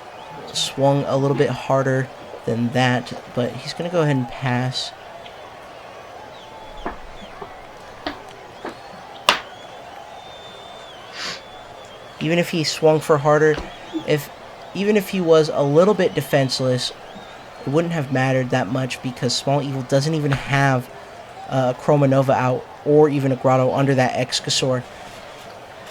swung a little bit harder than that, but he's gonna go ahead and pass. Even if he swung for harder, even if he was a little bit defenseless, it wouldn't have mattered that much because Small Evil doesn't even have a Chroma Nova out or even a Grotto under that Excusor.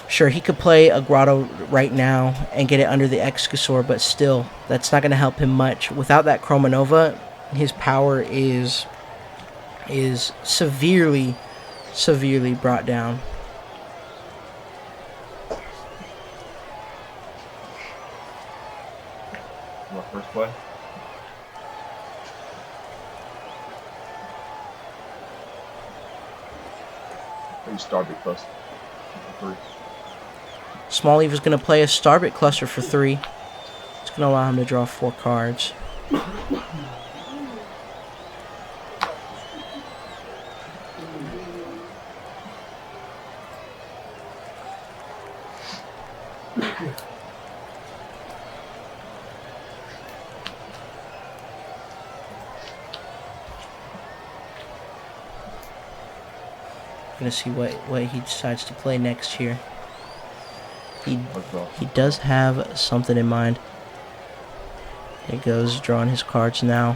Sure, he could play a Grotto right now and get it under the Excusor, but still, that's not going to help him much. Without that Chroma Nova, his power is severely brought down. My first play. Maybe Starbit Cluster for 3. Small Eve is going to play a Starbit Cluster for 3. It's going to allow him to draw 4 cards. Gonna see what he decides to play next here. He does have something in mind. There he goes, drawing his cards now.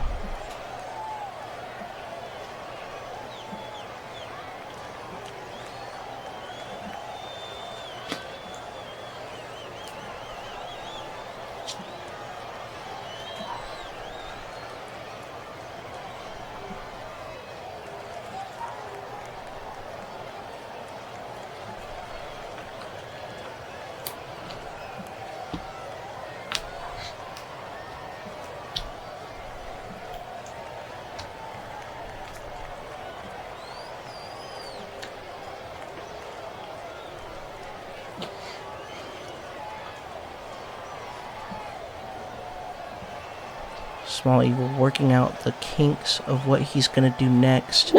Small Evil working out the kinks of what he's going to do next.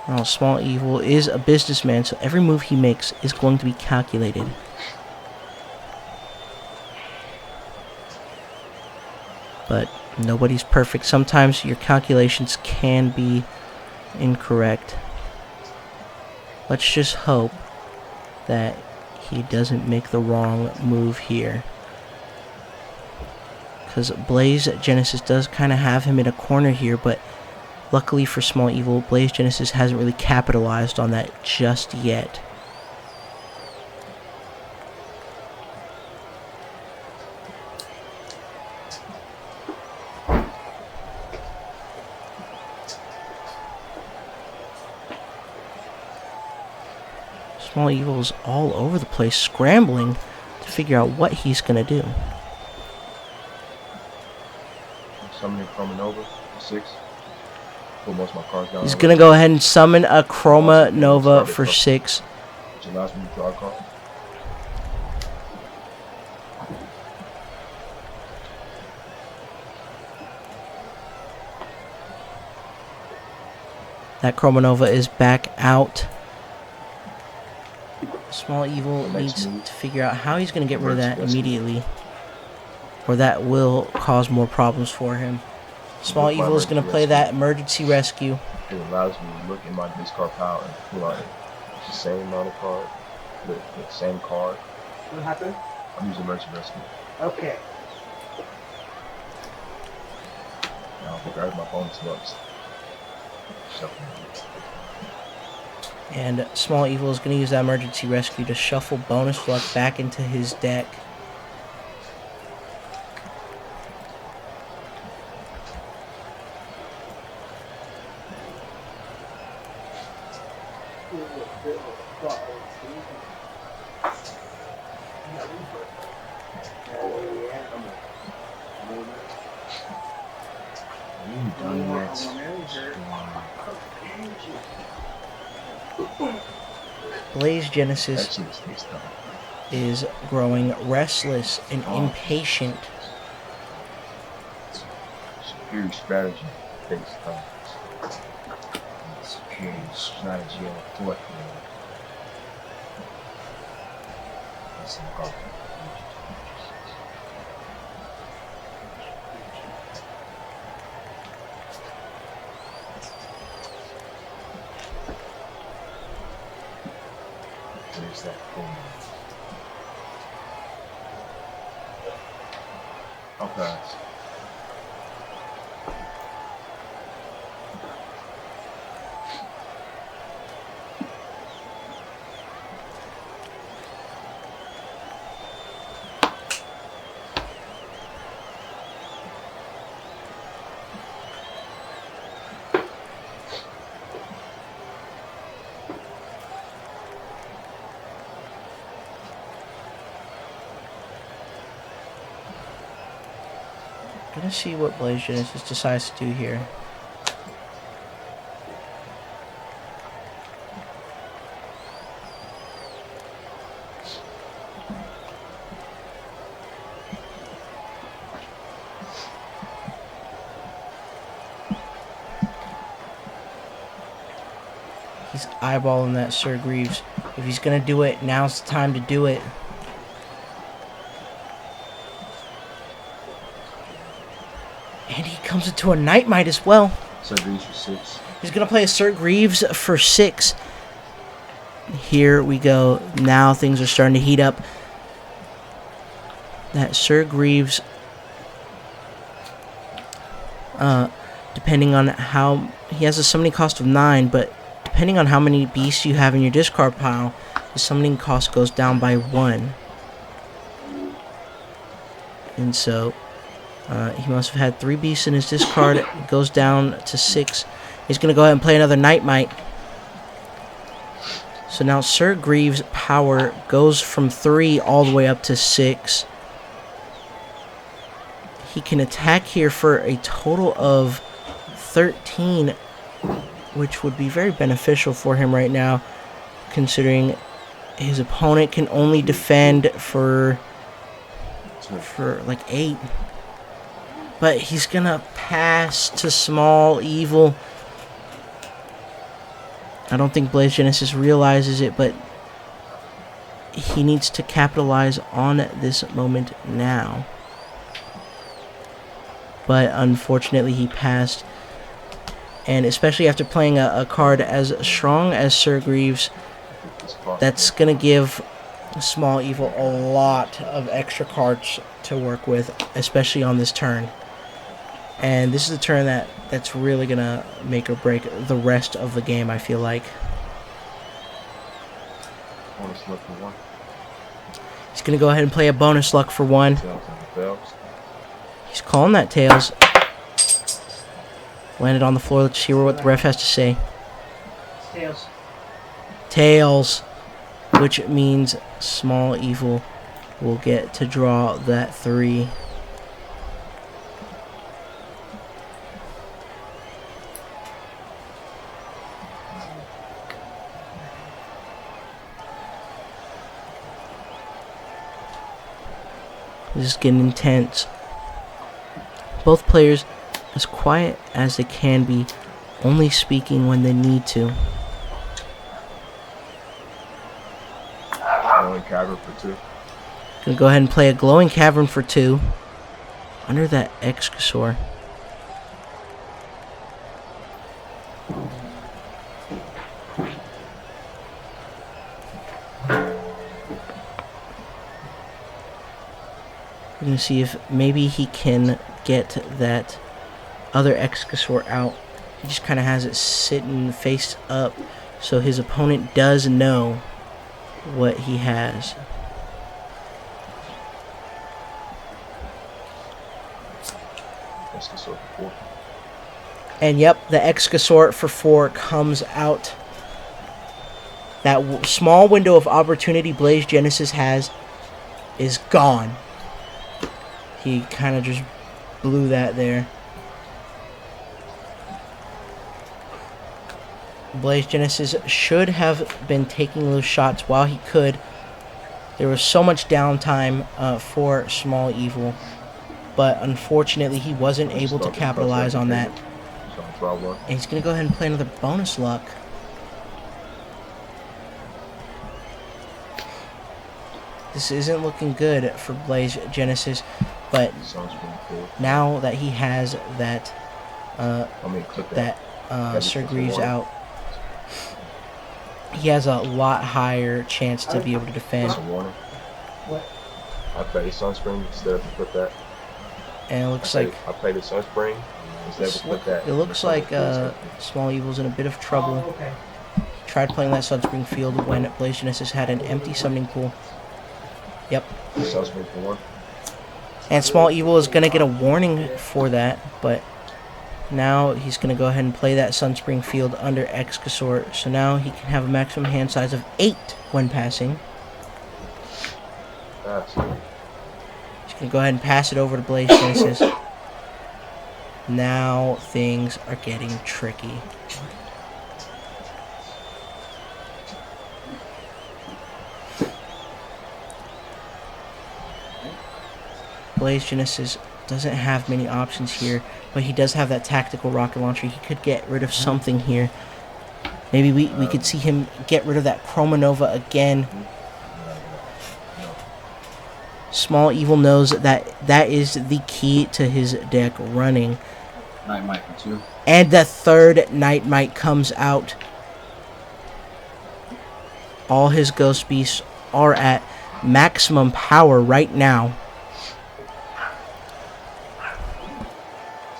Now, Small Evil is a businessman, so every move he makes is going to be calculated. But nobody's perfect. Sometimes your calculations can be incorrect. Let's just hope that he doesn't make the wrong move here. Because Blaze Genesis does kind of have him in a corner here, but luckily for Small Evil, Blaze Genesis hasn't really capitalized on that just yet. Small Evil's all over the place, scrambling to figure out what he's going to do. Summoning Chroma Nova for 6. Put most of my cards down. He's going to go ahead and summon a Chroma Nova for 6. Which allows me to draw a card. That Chroma Nova is back out. Small Evil needs to figure out how he's going to get rid of that immediately, or that will cause more problems for him. Small Evil is going to play that Emergency Rescue. It allows me to look at my discard pile and pull out the same amount of cards, the same card. What happened? I'm using Emergency Rescue. Okay. Now I'll grab my bonus looks. And Small Evil is going to use that Emergency Rescue to shuffle Bonus Luck back into his deck. Blaze Genesis is growing restless and impatient. Superior strategy takes time. Superior strategy on the fourth some gold. There's that thing. Okay. Gonna see what Blaze Genesis decides to do here. He's eyeballing that Sir Greaves. If he's gonna do it, now's the time to do it. And he comes into a Night Might as well. So these for 6. He's gonna play a Sir Greaves for 6. Here we go. Now things are starting to heat up. That Sir Greaves, depending on how he has a summoning cost of 9, but depending on how many beasts you have in your discard pile, the summoning cost goes down by 1. And so he must have had 3 beasts in his discard. It goes down to 6. He's going to go ahead and play another Night Might. So now Sir Greaves' power goes from 3 all the way up to 6. He can attack here for a total of 13, which would be very beneficial for him right now, considering his opponent can only defend for like 8. But he's gonna pass to Small Evil. I don't think Blaze Genesis realizes it, but he needs to capitalize on this moment now. But unfortunately he passed. And especially after playing a card as strong as Sir Greaves, that's going to give Small Evil a lot of extra cards to work with, especially on this turn. And this is the turn that's really going to make or break the rest of the game, I feel like. Bonus luck for 1. He's going to go ahead and play a bonus luck for 1. Tails and fails. He's calling that Tails. Landed on the floor. Let's hear what the ref has to say. Tails. Tails, which means Small Evil will get to draw that 3. This is getting intense. Both players as quiet as they can be, only speaking when they need to. Glowing Cavern for 2. Gonna go ahead and play a Glowing Cavern for 2 under that Excursor. We're gonna see if maybe he can get that other Excursor out. He just kind of has it sitting face up, so his opponent does know what he has. Excursor for 4. And yep, the Excursor for 4 comes out. That small window of opportunity Blaze Genesis has is gone. He kind of just blew that there. Blaze Genesis should have been taking those shots while he could. There was so much downtime for Small Evil, but unfortunately he wasn't able to capitalize on that. And he's going to go ahead and play another bonus luck. This isn't looking good for Blaze Genesis, but Sunscreen field. now that he has that Click that. Sir Greaves out, he has a lot higher chance to be able to defend. That's a warning. What? I played the Sunspring instead of put that. And it looks like I played the Sunspring instead of put that. it looks like Small Evil's in a bit of trouble. Oh, okay. Tried playing that Sunspring field when Blaze Genesis had an empty summoning pool. Yep. Sunspring 4. And Small Evil is going to get a warning for that, but now he's going to go ahead and play that Sunspring field under Excusor, so now he can have a maximum hand size of 8 when passing. That's He's going to go ahead and pass it over to Blaze Genesis. Now things are getting tricky. Blaze Genesis doesn't have many options here, but he does have that tactical rocket launcher. He could get rid of something here. Maybe we could see him get rid of that Chromanova again. Small Evil knows that that is the key to his deck running. Night Mite for 2. And the third Night Mite comes out. All his Ghost Beasts are at maximum power right now.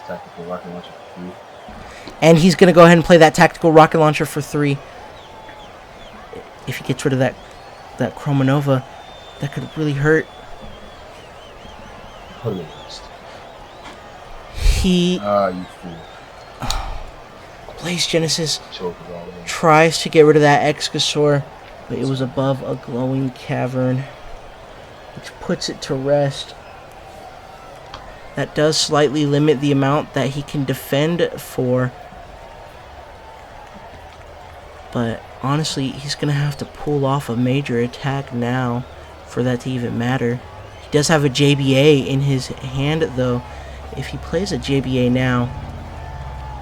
Tactical rocket launcher for 3. And he's going to go ahead and play that tactical rocket launcher for 3. If he gets rid of that Chromanova, that could really hurt. He... You fool. Blaze Genesis choke it all in. tries to get rid of that Excusor, but it was above a glowing cavern, which puts it to rest. That does slightly limit the amount that he can defend for. But honestly, he's going to have to pull off a major attack now for that to even matter. He does have a JBA in his hand, though. If he plays a JBA now,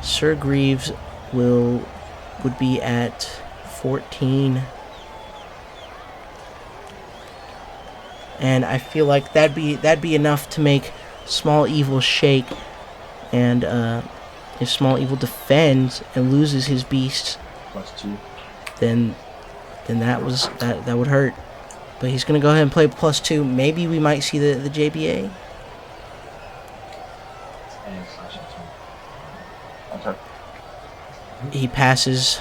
Sir Greaves would be at 14. And I feel like that'd be enough to make Small Evil shake. And if Small Evil defends and loses his beasts, +2. then that would hurt. But he's gonna go ahead and play +2. Maybe we might see the JBA. And slashing 2. Okay. He passes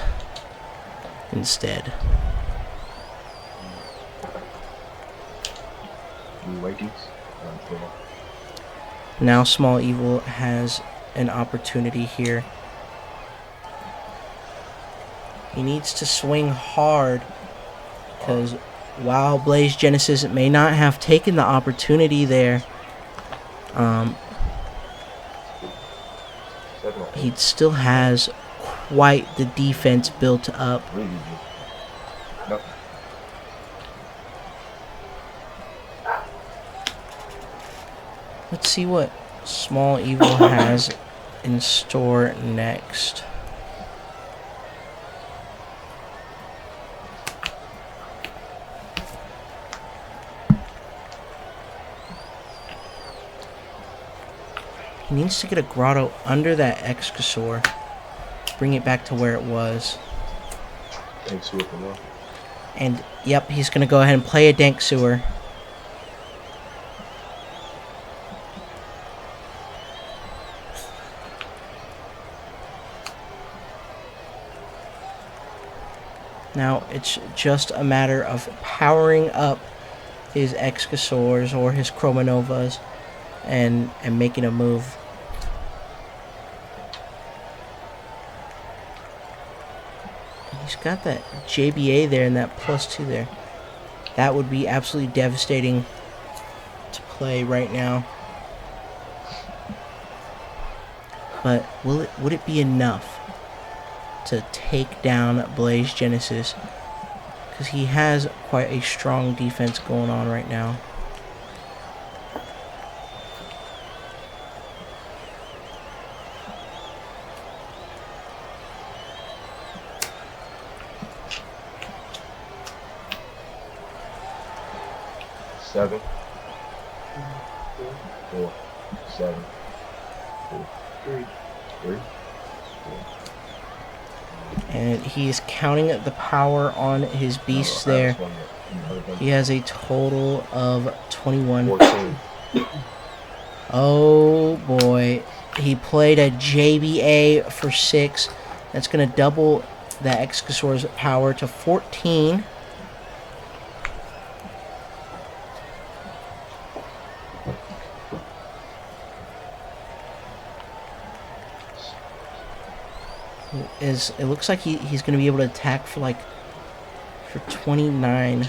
instead. New Wakings. Now Small Evil has an opportunity here. He needs to swing hard, because while Blaze Genesis may not have taken the opportunity there, he still has quite the defense built up. Nope. Let's see what Small Evil has in store next. He needs to get a grotto under that Excusor. Bring it back to where it was. Thanks, Sewer for one. And, yep, he's going to go ahead and play a Dank Sewer. Now, it's just a matter of powering up his Excusors or his Chromanovas and making a move. He's got that JBA there and that +2 there. That would be absolutely devastating to play right now. But would it be enough to take down Blaze Genesis? Because he has quite a strong defense going on right now. 7, 4, 4, 7, 4, 3. 3. And he's counting the power on his beasts there. He has a total of 21. 14. Oh boy. He played a JBA for 6. That's going to double the Excasor's power to 14. It looks like he's going to be able to attack for 29.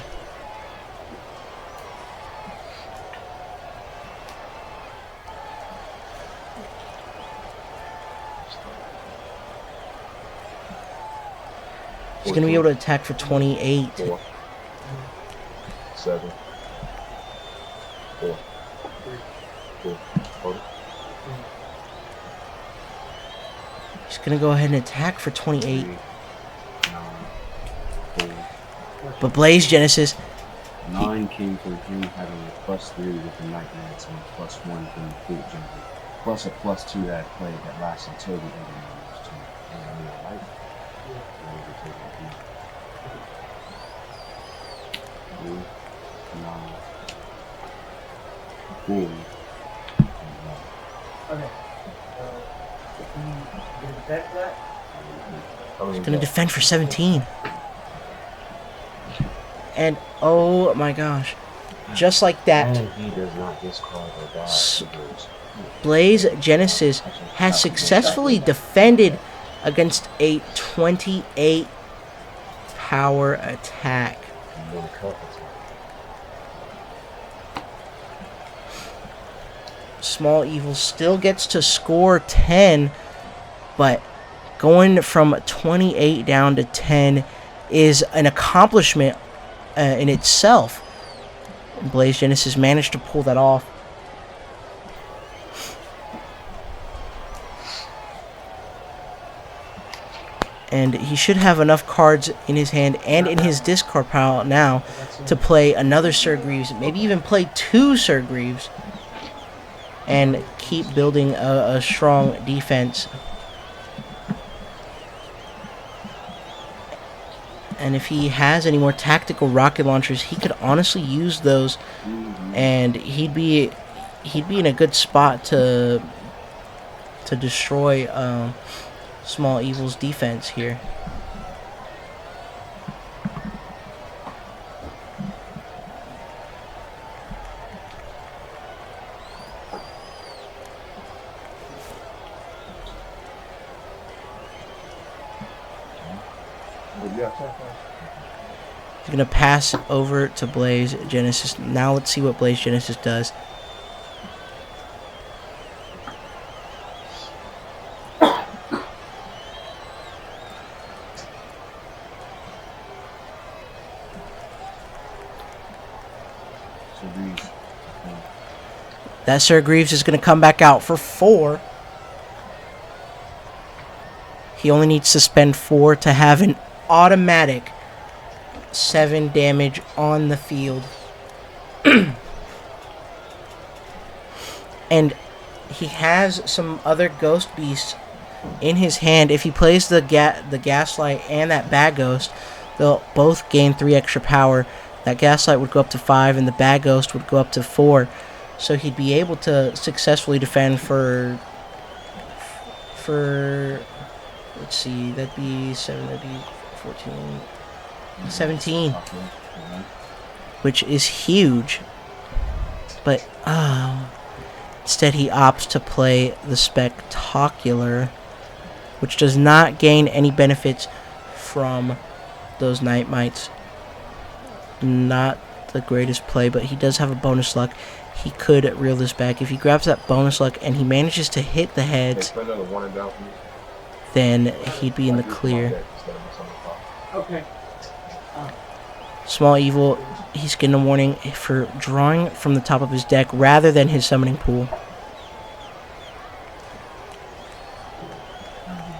He's going to be able to attack for 28. 4, 7, 4, 4. Total. He's going to go ahead and attack for 28. 9, 4. But Blaze Genesis, 9 came from him having a +3 with the Night Knights and a +1 from the Fleet Jungle, plus a +2 that I played that lasts until the end of the match too. And I mean, right? Yeah. 3, 9, 4, and 1. Okay. You gonna defend that? he's going to defend for 17. And oh my gosh. Just like that, And he does not discard or die. He goes, Blaze Genesis has successfully defended against a 28 power attack. and then cut attack. Small Evil still gets to score 10, but going from 28 down to 10 is an accomplishment in itself. Blaze Genesis managed to pull that off. And he should have enough cards in his hand and in his discard pile now to play another Sir Greaves, maybe even play 2 Sir Greaves, and keep building a strong defense. And if he has any more tactical rocket launchers, he could honestly use those, and he'd be in a good spot to destroy Small Evil's defense here. He's going to pass over to Blaze Genesis. Now let's see what Blaze Genesis does. That Sir Greaves is going to come back out for 4. He only needs to spend 4 to have an automatic 7 damage on the field. And he has some other Ghost Beasts in his hand. If he plays the Gaslight and that Bad Ghost, they'll both gain 3 extra power. That Gaslight would go up to 5 and the Bad Ghost would go up to 4. So he'd be able to successfully defend for let's see, that'd be 7, that'd be 14, 17, which is huge. But instead he opts to play the Spectacular, which does not gain any benefits from those Night Mites. Not the greatest play, but he does have a bonus luck. He could reel this back. If he grabs that bonus luck and he manages to hit the heads, then he'd be in the clear. Okay. Small Evil, he's getting a warning for drawing from the top of his deck rather than his summoning pool.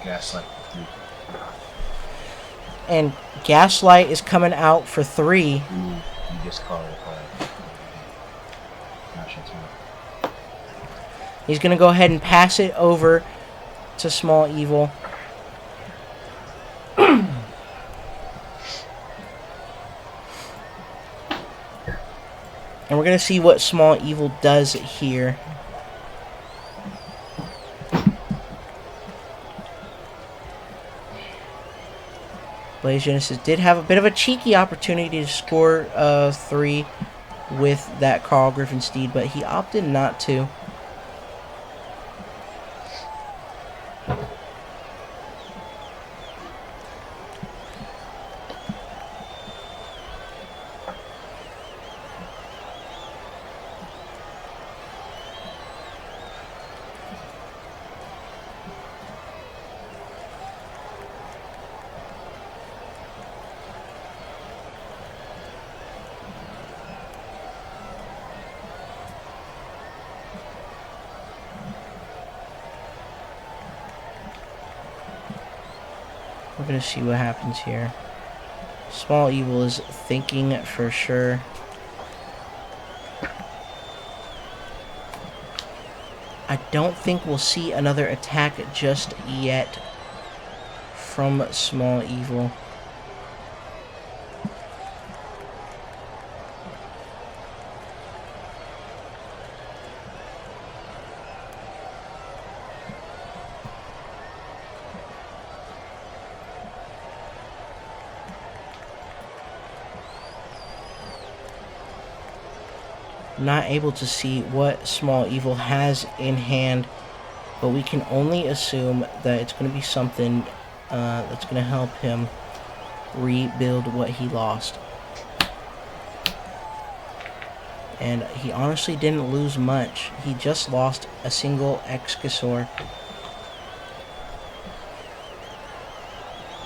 Gaslight. And Gaslight is coming out for 3. You discard a card. That's your turn. He's going to go ahead and pass it over to Small Evil. And we're going to see what Small Evil does here. Blaze Genesis did have a bit of a cheeky opportunity to score 3 with that Carl Griffin Steed, but he opted not to. We're going to see what happens here. Small Evil is thinking for sure. I don't think we'll see another attack just yet from Small Evil. Not able to see what Small Evil has in hand, but we can only assume that it's going to be something that's going to help him rebuild what he lost. And he honestly didn't lose much. He just lost a single Excusaur.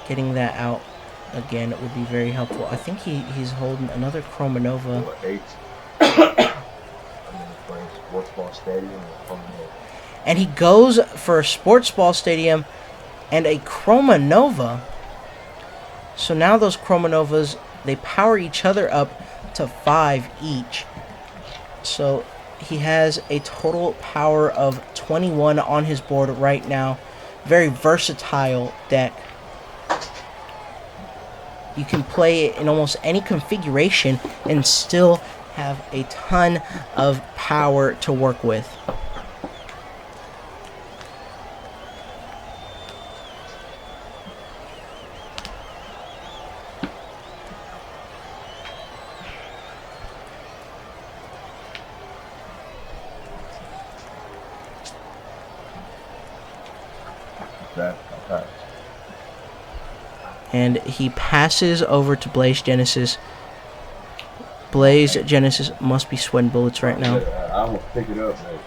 Getting that out again would be very helpful. I think he's holding another Chroma Nova. 8. Sports Ball Stadium. And he goes for a Sports Ball Stadium and a Chroma Nova. So now those Chroma Novas, they power each other up to 5 each. So he has a total power of 21 on his board right now. Very versatile deck. You can play it in almost any configuration and still have a ton of power to work with. And he passes over to Blaze Genesis. Blaze Genesis must be sweating bullets right now. I almost pick it up, man.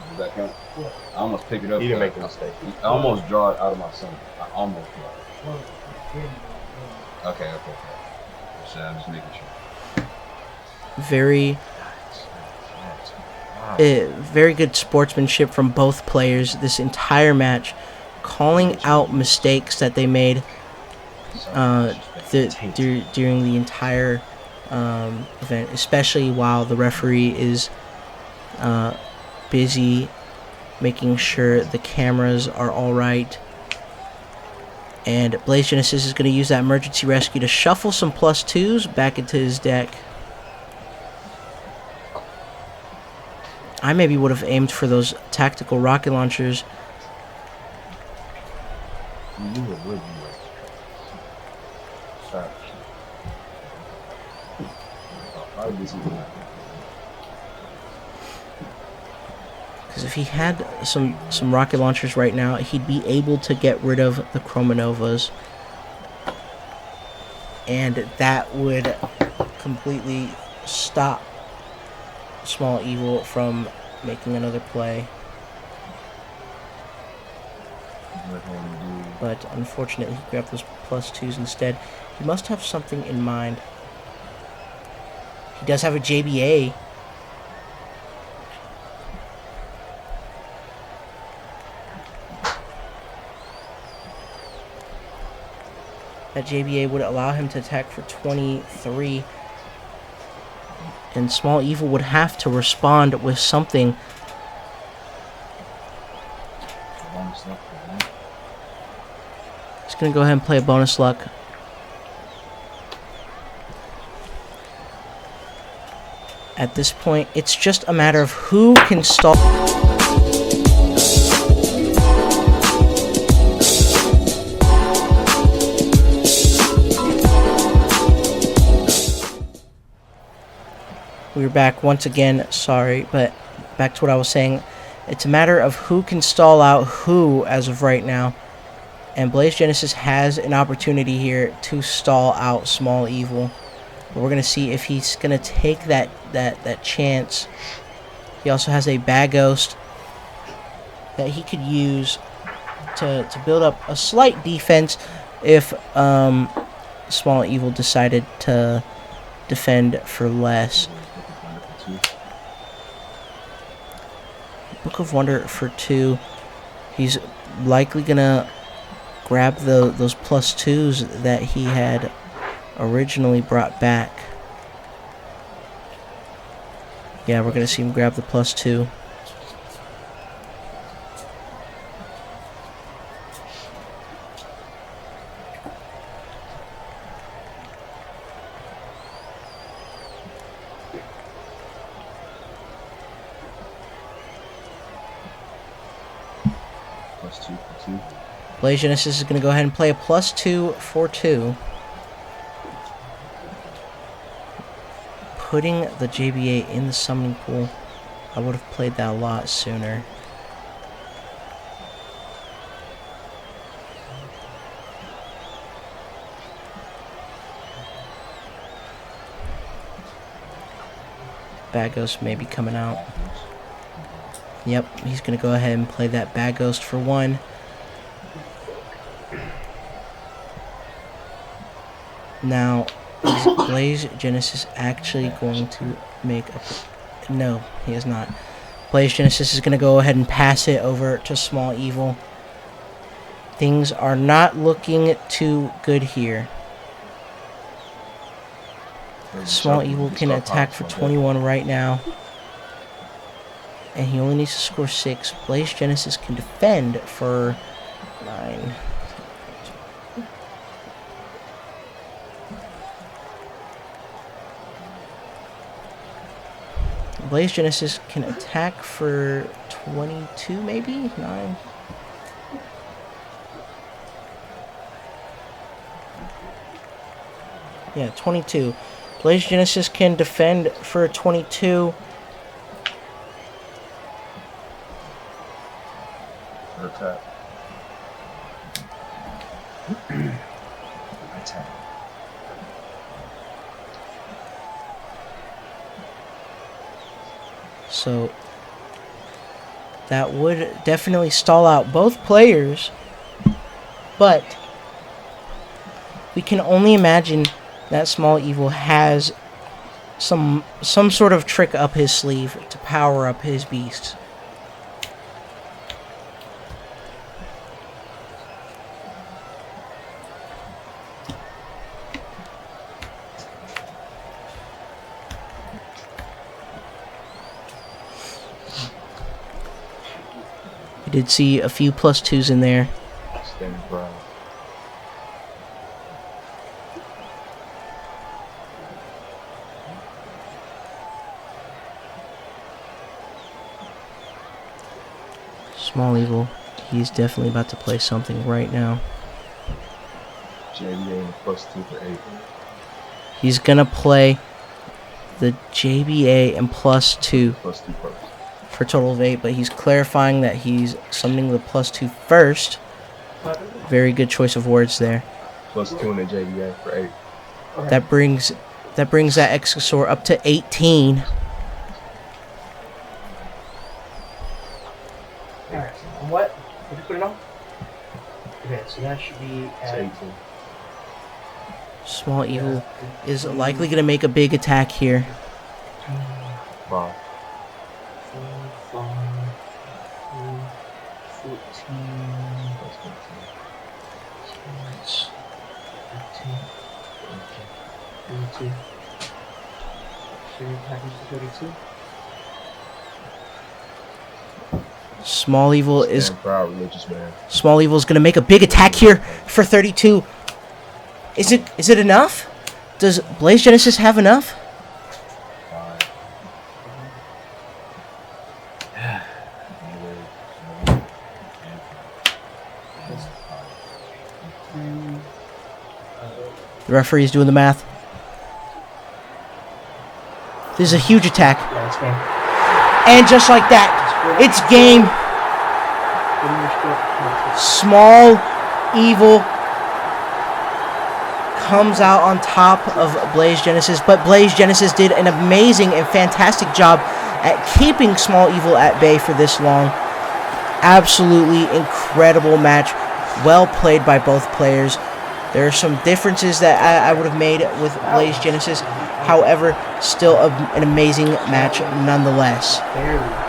Does that count? Yeah. I almost pick it up. He didn't make a mistake. I almost draw it out of my center. I almost draw it. Well, Okay. So I'm just making sure. Very good sportsmanship from both players this entire match, calling out mistakes that they made during the entire event, especially while the referee is busy making sure the cameras are all right. And Blaze Genesis is going to use that emergency rescue to shuffle some +2s back into his deck. I maybe would have aimed for those tactical rocket launchers. You would Sorry. Because if he had some rocket launchers right now, he'd be able to get rid of the Chroma Novas. And that would completely stop Small Evil from making another play. But unfortunately, he grabbed those +2s instead. He must have something in mind. He does have a JBA. That JBA would allow him to attack for 23. and Small Evil would have to respond with something. Bonus luck for one. He's going to go ahead and play a bonus luck. At this point, it's just a matter of who can stall. We're back once again, sorry, but back to what I was saying. It's a matter of who can stall out who as of right now. And Blaze Genesis has an opportunity here to stall out Small Evil. But we're going to see if he's going to take that chance. He also has a Bad Ghost that he could use to build up a slight defense if Small Evil decided to defend for less. Book of Wonder for 2. He's likely gonna grab those +2s that he had originally brought back. Yeah, we're gonna see him grab the +2. +2 for 2. Blaze Genesis is going to go ahead and play a +2 for 2. Putting the JBA in the summoning pool. I would have played that a lot sooner. Bad Ghost may be coming out. Yep, he's going to go ahead and play that Bad Ghost for 1. Now, is Blaze Genesis actually going to make a... No, he is not. Blaze Genesis is going to go ahead and pass it over to Small Evil. Things are not looking too good here. Small Evil can attack for 21 right now. And he only needs to score 6. Blaze Genesis can defend for 9. Blaze Genesis can attack for 22, maybe? 9? Yeah, 22. Blaze Genesis can defend for 22. Attack. Attack. So that would definitely stall out both players, but we can only imagine that Small Evil has some sort of trick up his sleeve to power up his beast. We did see a few +2s in there. Standing ground. Small Evil, he's definitely about to play something right now. JBA and +2 for 8. He's gonna play the JBA and +2 +2 first. for a total of 8, but he's clarifying that he's summoning the +2 first. Very good choice of words there. +2 in the JBA for 8. That brings that extra score up to 18. Alright, and what? Did you put it on? Okay, so that should be It's at 18. Small Evil is likely going to make a big attack here. 5. 4, 5, 14, That's 15. 15, 22. Shouldn't have used the 32. Small Evil is Stand proud, religious man. Small Evil is going to make a big attack here for 32. Is it enough? Does Blaze Genesis have enough? Fine. The referee is doing the math. This is a huge attack. Yeah, it's game. And just like that, it's game. Small Evil comes out on top of Blaze Genesis, but Blaze Genesis did an amazing and fantastic job at keeping Small Evil at bay for this long. Absolutely incredible match. Well played by both players. There are some differences that I would have made with Blaze Genesis. However, still an amazing match nonetheless. Barely.